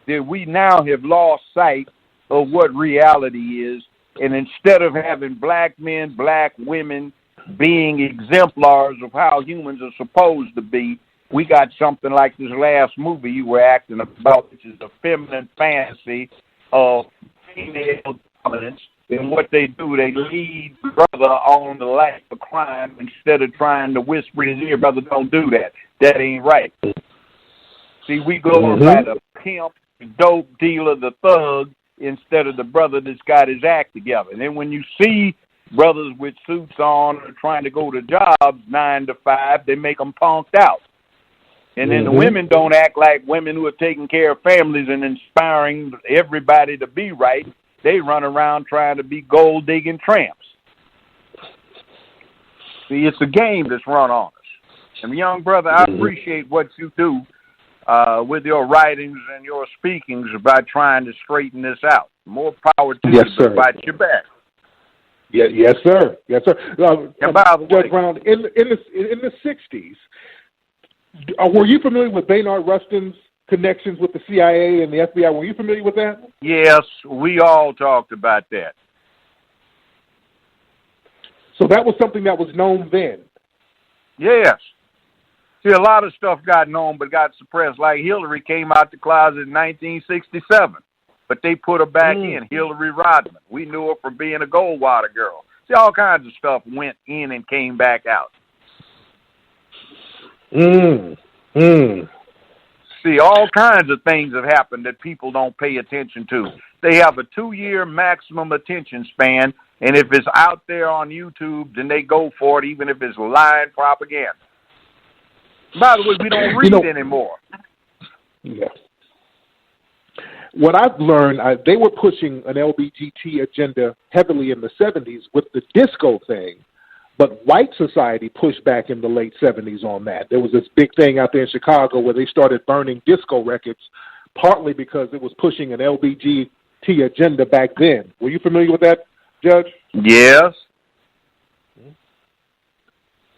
that we now have lost sight of what reality is. And instead of having black men, black women being exemplars of how humans are supposed to be, we got something like this last movie you were acting about, which is a feminine fantasy of female dominance. And what they do, they lead brother on the life of crime instead of trying to whisper in his ear, brother, don't do that. That ain't right. See, we glorify the pimp, the dope dealer, the thug, instead of the brother that's got his act together. And then when you see brothers with suits on are trying to go to jobs 9 to 5, they make them punked out. And then the women don't act like women who are taking care of families and inspiring everybody to be right. They run around trying to be gold-digging tramps. See, it's a game that's run on us. And, young brother, I appreciate what you do with your writings and your speakings about trying to straighten this out. More power to you, but fight your back. Yeah, yes, sir. Yes, sir. And by the Judge way, Brown, in the 60s, were you familiar with Baynard Rustin's connections with the CIA and the FBI? Were you familiar with that? yes, we all talked about that. So that was something that was known then. Yes. See, a lot of stuff got known but got suppressed. Like Hillary came out the closet in 1967, but they put her back in, Hillary Rodman. We knew her from being a Goldwater girl. See, all kinds of stuff went in and came back out. See, all kinds of things have happened that people don't pay attention to. They have a 2-year maximum attention span, and if it's out there on YouTube, then they go for it, even if it's lying propaganda. By the way, we don't read anymore. Yeah. What I've learned, they were pushing an LBGT agenda heavily in the 70s with the disco thing, but white society pushed back in the late 70s on that. There was this big thing out there in Chicago where they started burning disco records, partly because it was pushing an LBGT agenda back then. Were you familiar with that, Judge? Yes.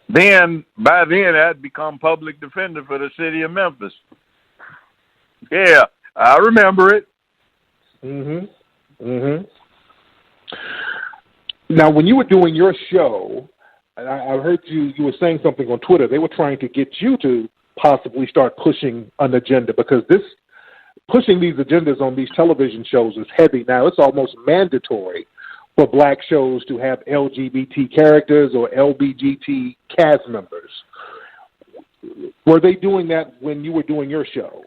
By then, I'd become public defender for the city of Memphis. Yeah, I remember it. Now, when you were doing your show, I heard you were saying something on Twitter. They were trying to get you to possibly start pushing an agenda, because pushing these agendas on these television shows is heavy. Now, it's almost mandatory for black shows to have LGBT characters or LBGT cast members. Were they doing that when you were doing your show?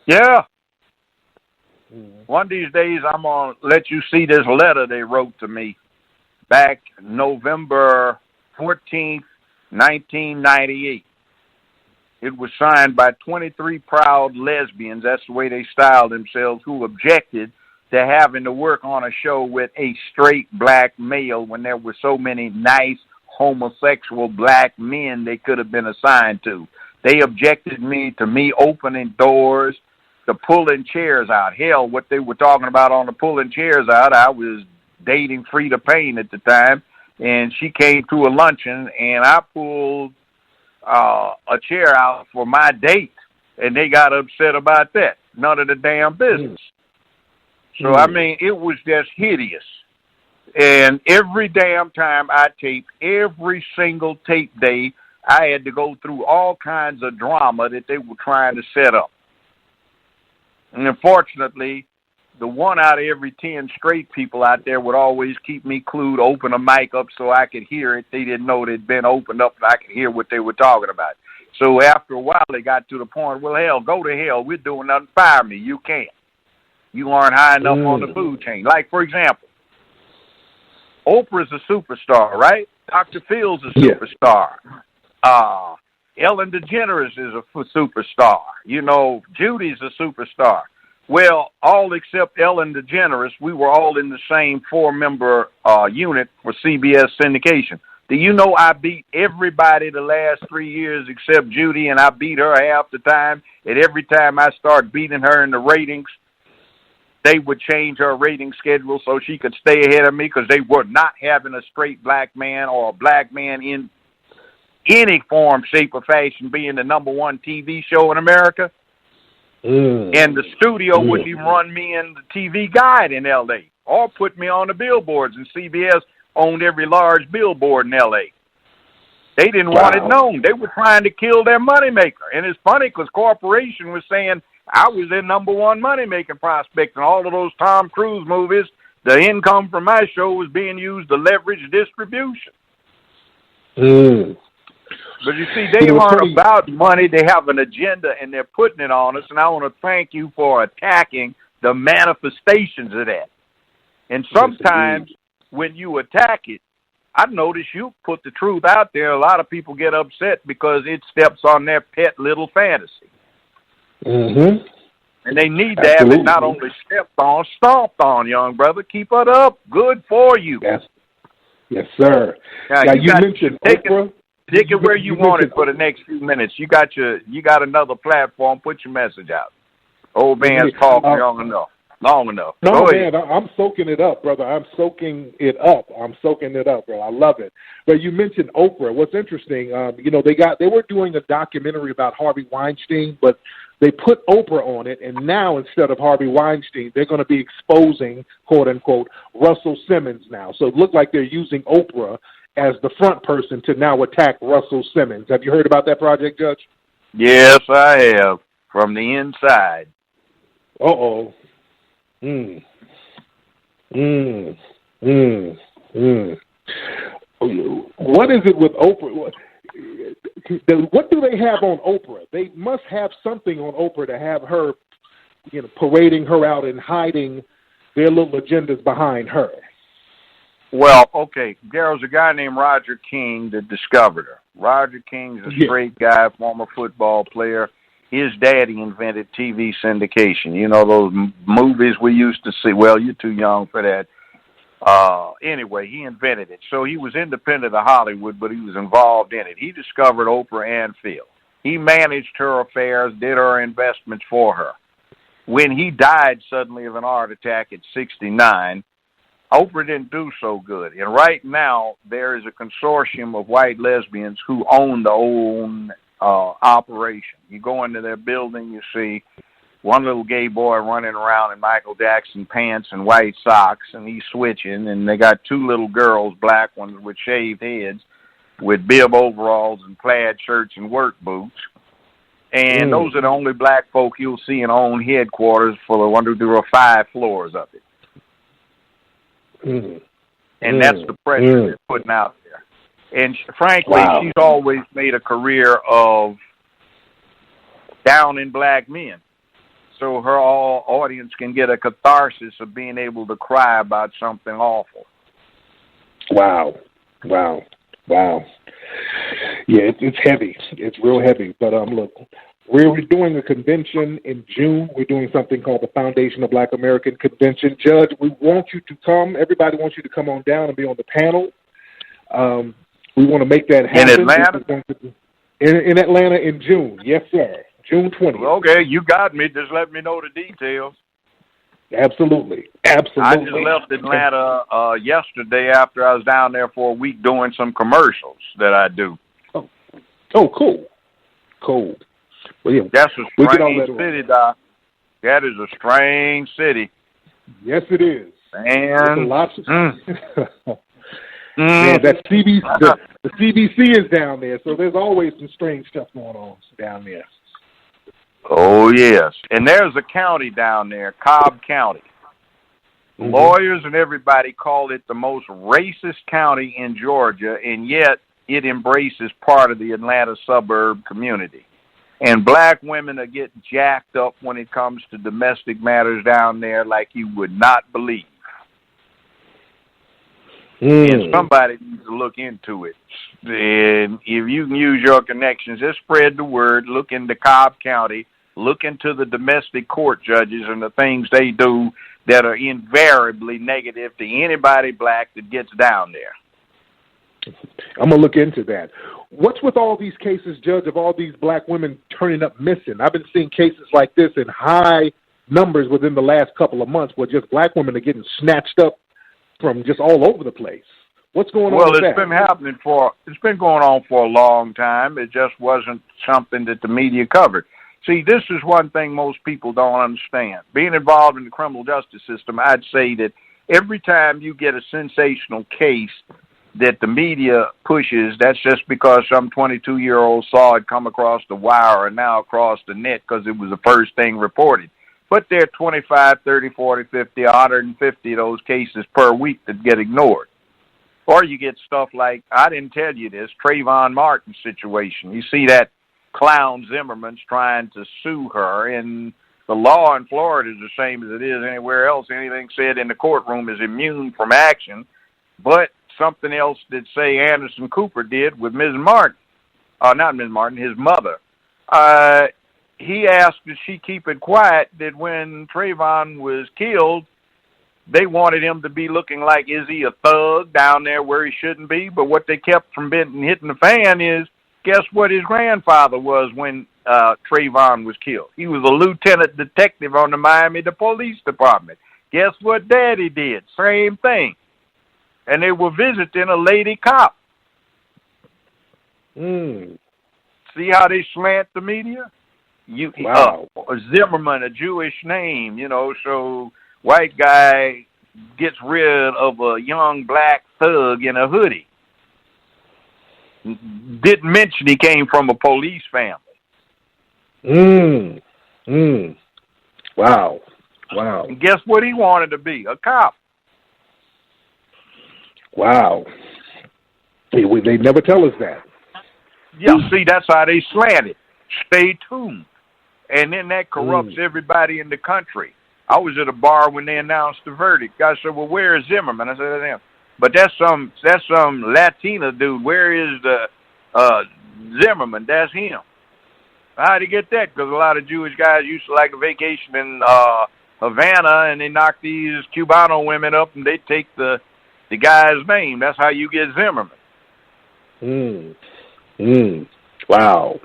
Yeah. One of these days, I'm going to let you see this letter they wrote to me back November 14th, 1998. It was signed by 23 proud lesbians. That's the way they styled themselves, who objected to having to work on a show with a straight black male when there were so many nice homosexual black men they could have been assigned to. They objected to me opening doors, to pulling chairs out. Hell, what they were talking about on the pulling chairs out, I was dating Frida Payne at the time, and she came to a luncheon, and I pulled a chair out for my date, and they got upset about that. None of the damn business. So, I mean, it was just hideous. And every damn time I taped, every single tape day, I had to go through all kinds of drama that they were trying to set up. And unfortunately, the one out of every 10 straight people out there would always keep me clued, open a mic up so I could hear it. They didn't know it had been opened up and I could hear what they were talking about. So after a while, they got to the point, well, hell, go to hell. We're doing nothing. Fire me. You can't. You aren't high enough on the food chain. Like, for example, Oprah's a superstar, right? Dr. Phil's a superstar. Ellen DeGeneres is a superstar. You know, Judy's a superstar. Well, all except Ellen DeGeneres, we were all in the same 4-member unit for CBS syndication. Do you know I beat everybody the last 3 years except Judy, and I beat her half the time, and every time I start beating her in the ratings, they would change her rating schedule so she could stay ahead of me, because they were not having a straight black man or a black man in any form, shape, or fashion being the number one TV show in America. And the studio wouldn't even run me in the TV Guide in L.A. or put me on the billboards, and CBS owned every large billboard in L.A. They didn't want it known. They were trying to kill their moneymaker. And it's funny because corporation was saying I was their number one money-making prospect in all of those Tom Cruise movies. The income from my show was being used to leverage distribution. But you see, they aren't about money. They have an agenda, and they're putting it on us. And I want to thank you for attacking the manifestations of that. And sometimes when you attack it, I notice you put the truth out there. A lot of people get upset because it steps on their pet little fantasy. Mm-hmm. And they need to have it not only stepped on, stomped on, young brother. Keep it up. Good for you. Yes, sir. Now you mentioned Oprah. Take it where you want it for the next few minutes. You got another platform. Put your message out. Old man's talking long enough. No, man, I'm soaking it up, brother. I'm soaking it up, bro. I love it. But you mentioned Oprah. What's interesting, they were doing a documentary about Harvey Weinstein, but they put Oprah on it, and now instead of Harvey Weinstein, they're going to be exposing, quote unquote, Russell Simmons now. So it looked like they're using Oprah as the front person to now attack Russell Simmons. Have you heard about that project, Judge? Yes, I have. From the inside. Uh-oh. What is it with Oprah? What do they have on Oprah? They must have something on Oprah to have her, parading her out and hiding their little agendas behind her. Well, okay, there was a guy named Roger King that discovered her. Roger King's a straight guy, former football player. His daddy invented TV syndication. You know those movies we used to see? Well, you're too young for that. Anyway, he invented it. So he was independent of Hollywood, but he was involved in it. He discovered Oprah and Phil. He managed her affairs, did her investments for her. When he died suddenly of an heart attack at 69, Oprah didn't do so good. And right now, there is a consortium of white lesbians who own the own operation. You go into their building, you see one little gay boy running around in Michael Jackson pants and white socks, and he's switching, and they got two little girls, black ones with shaved heads, with bib overalls and plaid shirts and work boots. And those are the only black folk you'll see in own headquarters for the 1, 2, 3, or 5 floors of it. And that's the pressure they're putting out there. And frankly, she's always made a career of downing black men. So her audience can get a catharsis of being able to cry about something awful. Wow. Yeah, it's heavy. It's real heavy. But look, we're doing a convention in June. We're doing something called the Foundation of Black American Convention. Judge, we want you to come. Everybody wants you to come on down and be on the panel. We want to make that happen. In Atlanta? In Atlanta in June. Yes, sir. June 20th. Okay, you got me. Just let me know the details. Absolutely. I just left Atlanta yesterday after I was down there for a week doing some commercials that I do. Oh, cool. Well, yeah, that's a strange city, Doc. That is a strange city. Yes, it is. And that the CBC is down there, so there's always some strange stuff going on down there. Oh, yes. And there's a county down there, Cobb County. Lawyers and everybody call it the most racist county in Georgia, and yet it embraces part of the Atlanta suburb community. And black women are getting jacked up when it comes to domestic matters down there like you would not believe. And somebody needs to look into it. And if you can use your connections, just spread the word. Look into Cobb County. Look into the domestic court judges and the things they do that are invariably negative to anybody black that gets down there. I'm going to look into that. What's with all these cases, Judge, of all these black women turning up missing? I've been seeing cases like this in high numbers within the last couple of months where just black women are getting snatched up from just all over the place. What's going on with that? It's been going on for a long time. It just wasn't something that the media covered. See, this is one thing most people don't understand. Being involved in the criminal justice system, I'd say that every time you get a sensational case that the media pushes, that's just because some 22-year-old saw it come across the wire and now across the net because it was the first thing reported. But there are 25, 30, 40, 50, 150 of those cases per week that get ignored. Or you get stuff like, I didn't tell you this, Trayvon Martin situation. You see that clown Zimmerman's trying to sue her, and the law in Florida is the same as it is anywhere else. Anything said in the courtroom is immune from action. But something else that, say, Anderson Cooper did with Ms. Martin. Not Ms. Martin, his mother. He asked that she keep it quiet that when Trayvon was killed, they wanted him to be looking like, is he a thug down there where he shouldn't be? But what they kept from hitting the fan is, guess what his grandfather was when Trayvon was killed? He was a lieutenant detective on the Miami Police Department. Guess what Daddy did? Same thing. And they were visiting a lady cop. See how they slant the media? Wow. Zimmerman, a Jewish name, so white guy gets rid of a young black thug in a hoodie. Didn't mention he came from a police family. Wow. And guess what he wanted to be? A cop. Wow. They never tell us that. Yeah, see, that's how they slant it. Stay tuned. And then that corrupts everybody in the country. I was at a bar when they announced the verdict. Guy said, well, where is Zimmerman? I said, that's him. But that's some Latina dude. Where is the Zimmerman? That's him. How'd he get that? Because a lot of Jewish guys used to like a vacation in Havana, and they knock these Cubano women up, and they take the guy's name. That's how you get Zimmerman. Wow.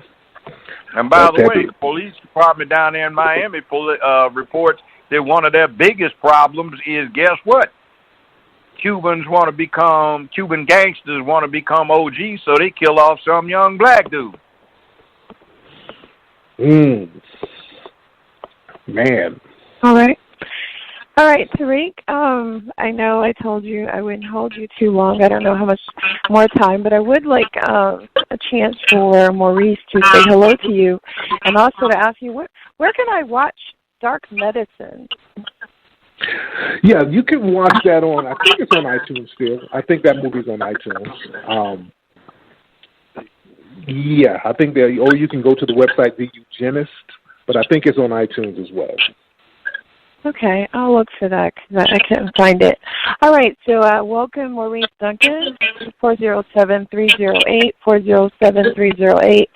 And by the way, the police department down there in Miami reports that one of their biggest problems is, guess what? Cuban gangsters want to become OGs, so they kill off some young black dude. Man. All right, Tariq, I know I told you I wouldn't hold you too long. I don't know how much more time, but I would like a chance for Maurice to say hello to you and also to ask you, where can I watch Dark Medicine? Yeah, you can watch that on, I think it's on iTunes still. I think that movie's on iTunes. Yeah, I think or you can go to the website, The Eugenist, but I think it's on iTunes as well. Okay, I'll look for that because I couldn't find it. All right, so welcome, Maurice Duncan, 407-308.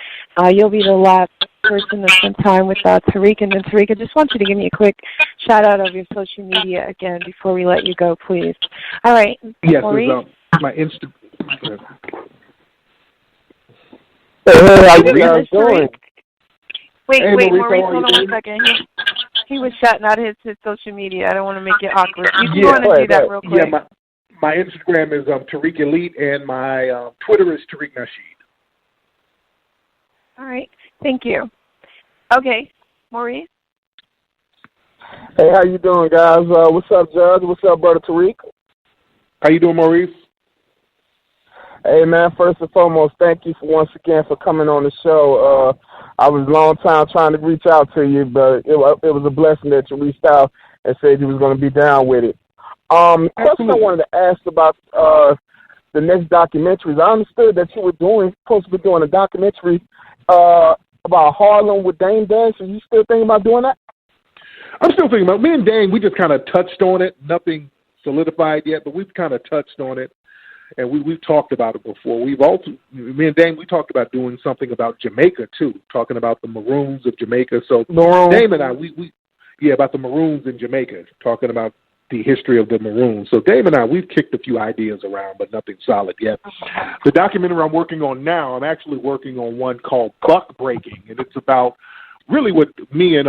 You'll be the last person to spend time with Tariq. And then, Tariq, I just want you to give me a quick shout-out of your social media again before we let you go, please. All right, yes, Maurice? My Instagram. Hey, how you guys doing? Wait, Maurice, Maurice, hold on 1 second. He was shouting out his social media. I don't want to make it awkward. You can go on and do that real quick. Yeah, my Instagram is Tariq Elite, and my Twitter is Tariq Nasheed. All right. Thank you. Okay. Maurice? Hey, how you doing, guys? What's up, Judge? What's up, Brother Tariq? How you doing, Maurice? Hey, man, first and foremost, thank you once again for coming on the show. I was a long time trying to reach out to you, but it was a blessing that you reached out and said you was going to be down with it. Question I wanted to ask about the next documentaries. I understood that you were supposed to be doing a documentary about Harlem with Dame Dash. Are you still thinking about doing that? I'm still thinking about it. Me and Dame, we just kind of touched on it. Nothing solidified yet, but we've kind of touched on it. And we've talked about it before. Me and Dame, we talked about doing something about Jamaica too, talking about the Maroons of Jamaica. So Dame and I, about the Maroons in Jamaica, talking about the history of the Maroons. So Dame and I, we've kicked a few ideas around, but nothing solid yet. The documentary I'm working on now, I'm actually working on one called Buck Breaking, and it's about really what me and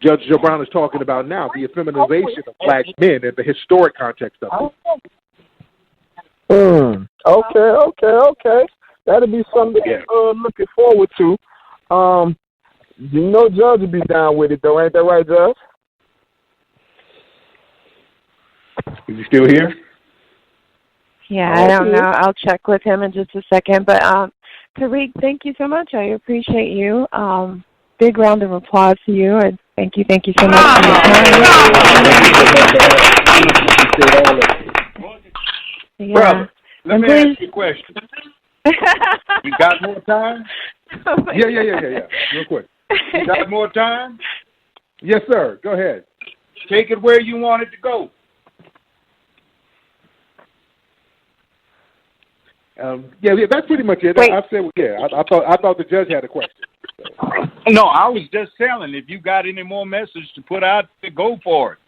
Judge Joe Brown is talking about now, the effeminization of black men and the historic context of it. Okay. That'll be something looking forward to. You know Judge will be down with it, though. Ain't that right, Judge? Is he still here? Yeah, I don't know. I'll check with him in just a second. But Tariq, thank you so much. I appreciate you. Big round of applause to you. And thank you so much for your time. Yeah. Brother, let me ask you a question. You got more time? Yeah. Real quick. You got more time? Yes, sir. Go ahead. Take it where you want it to go. That's pretty much it. I said, I thought the judge had a question. So. No, I was just telling. If you got any more message to put out, go for it.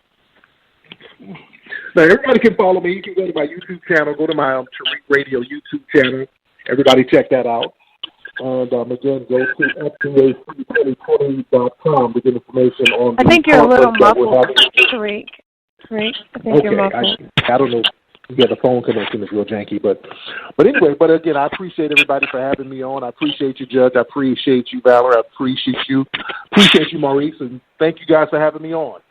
Now, everybody can follow me. You can go to my YouTube channel. Go to my Tariq Radio YouTube channel. Everybody check that out. And again, go to FTAC2020.com to get information on. I think you're a little muffled, Tariq. I think you're muffled. I don't know. Yeah, the phone connection is real janky, but anyway. But again, I appreciate everybody for having me on. I appreciate you, Judge. I appreciate you, Valor. I appreciate you, Maurice, and thank you guys for having me on.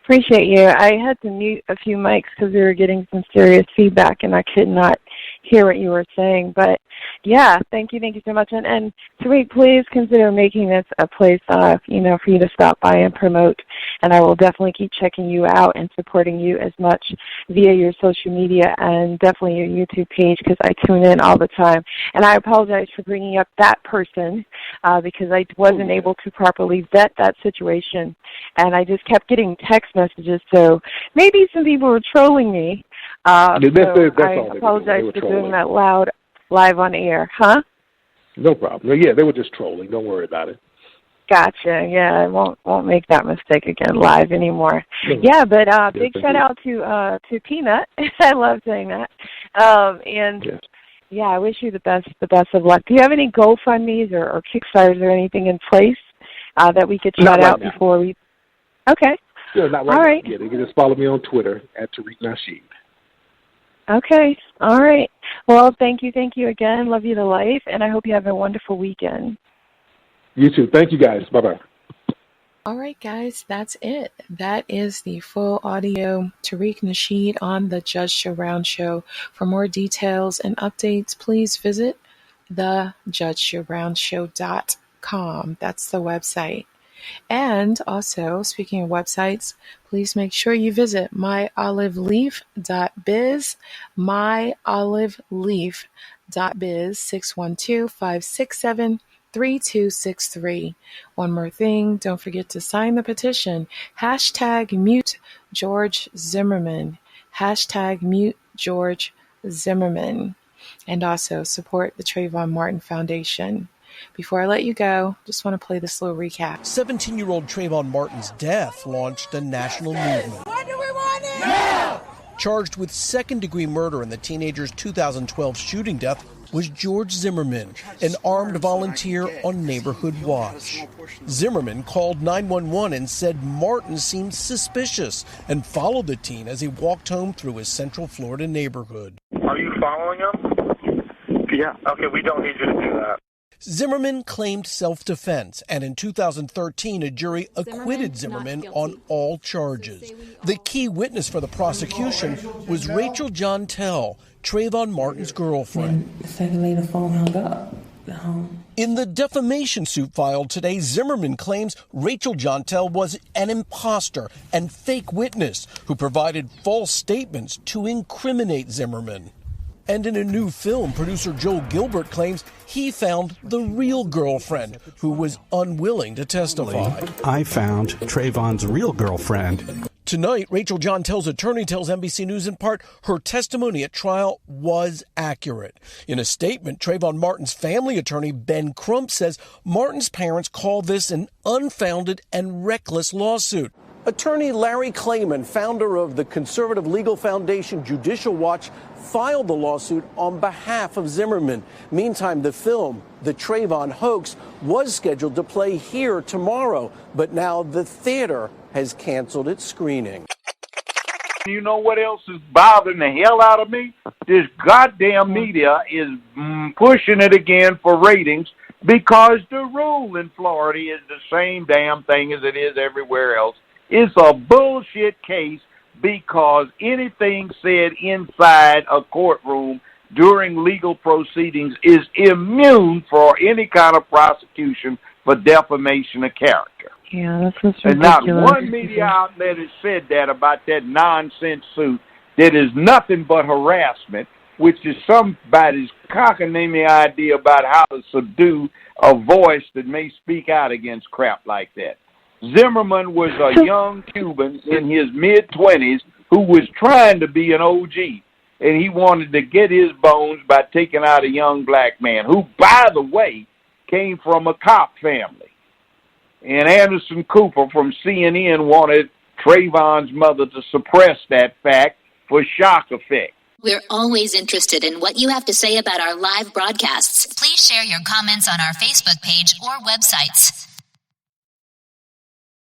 Appreciate you. I had to mute a few mics because we were getting some serious feedback, and I could not hear what you were saying. But yeah, thank you so much. And Tariq, please consider making this a place, for you to stop by and promote. And I will definitely keep checking you out and supporting you as much via your social media and definitely your YouTube page because I tune in all the time. And I apologize for bringing up that person because I wasn't able to properly vet that situation. And I just kept getting text messages, so maybe some people were trolling me. I apologize for doing that live on air, huh? No problem. Yeah, they were just trolling. Don't worry about it. Gotcha. Yeah, I won't make that mistake again live anymore. Yeah, but big shout out to Peanut. I love saying that. Yeah, I wish you the best of luck. Do you have any GoFundMes or Kickstarters or anything in place that we could shout out before we? Okay. Yeah, not right. All right. Yeah, they can just follow me on Twitter at Tariq Nasheed. Okay. All right. Well, thank you again. Love you to life, and I hope you have a wonderful weekend. You too. Thank you, guys. Bye-bye. All right, guys, that's it. That is the full audio Tariq Nasheed on the Judge Joe Brown Show. For more details and updates, please visit the judgejoebrown.com. That's the website. And also, speaking of websites, please make sure you visit myoliveleaf.biz, myoliveleaf.biz, 612-567-3263. One more thing, don't forget to sign the petition. #mute George Zimmerman. #mute George Zimmerman. And also support the Trayvon Martin Foundation. Before I let you go, just want to play this little recap. 17-year-old Trayvon Martin's death launched a national movement. When do we want it? Now! Charged with second-degree murder in the teenager's 2012 shooting death was George Zimmerman, an armed volunteer on Neighborhood Watch. Zimmerman called 911 and said Martin seemed suspicious and followed the teen as he walked home through his Central Florida neighborhood. Are you following him? Yeah. Okay, we don't need you to do that. Zimmerman claimed self-defense, and in 2013, a jury acquitted Zimmerman on all charges. The key witness for the prosecution was Rachel Jontell, Trayvon Martin's girlfriend. The second lady, the phone hung up. In the defamation suit filed today, Zimmerman claims Rachel Jontell was an imposter and fake witness who provided false statements to incriminate Zimmerman. And in a new film, producer Joel Gilbert claims he found the real girlfriend who was unwilling to testify. I found Trayvon's real girlfriend. Tonight, Rachel Jontell's attorney tells NBC News in part her testimony at trial was accurate. In a statement, Trayvon Martin's family attorney Ben Crump says Martin's parents call this an unfounded and reckless lawsuit. Attorney Larry Klayman, founder of the conservative legal foundation Judicial Watch, filed the lawsuit on behalf of Zimmerman. Meantime, the film, The Trayvon Hoax, was scheduled to play here tomorrow, but now the theater has canceled its screening. You know what else is bothering the hell out of me? This goddamn media is pushing it again for ratings because the rule in Florida is the same damn thing as it is everywhere else. It's a bullshit case because anything said inside a courtroom during legal proceedings is immune for any kind of prosecution for defamation of character. Yeah, that's what's ridiculous. And not one media outlet has said that about that nonsense suit that is nothing but harassment, which is somebody's cockamamie idea about how to subdue a voice that may speak out against crap like that. Zimmerman was a young Cuban in his mid-20s who was trying to be an OG. and he wanted to get his bones by taking out a young black man who, by the way, came from a cop family. And Anderson Cooper from CNN wanted Trayvon's mother to suppress that fact for shock effect. We're always interested in what you have to say about our live broadcasts. Please share your comments on our Facebook page or websites.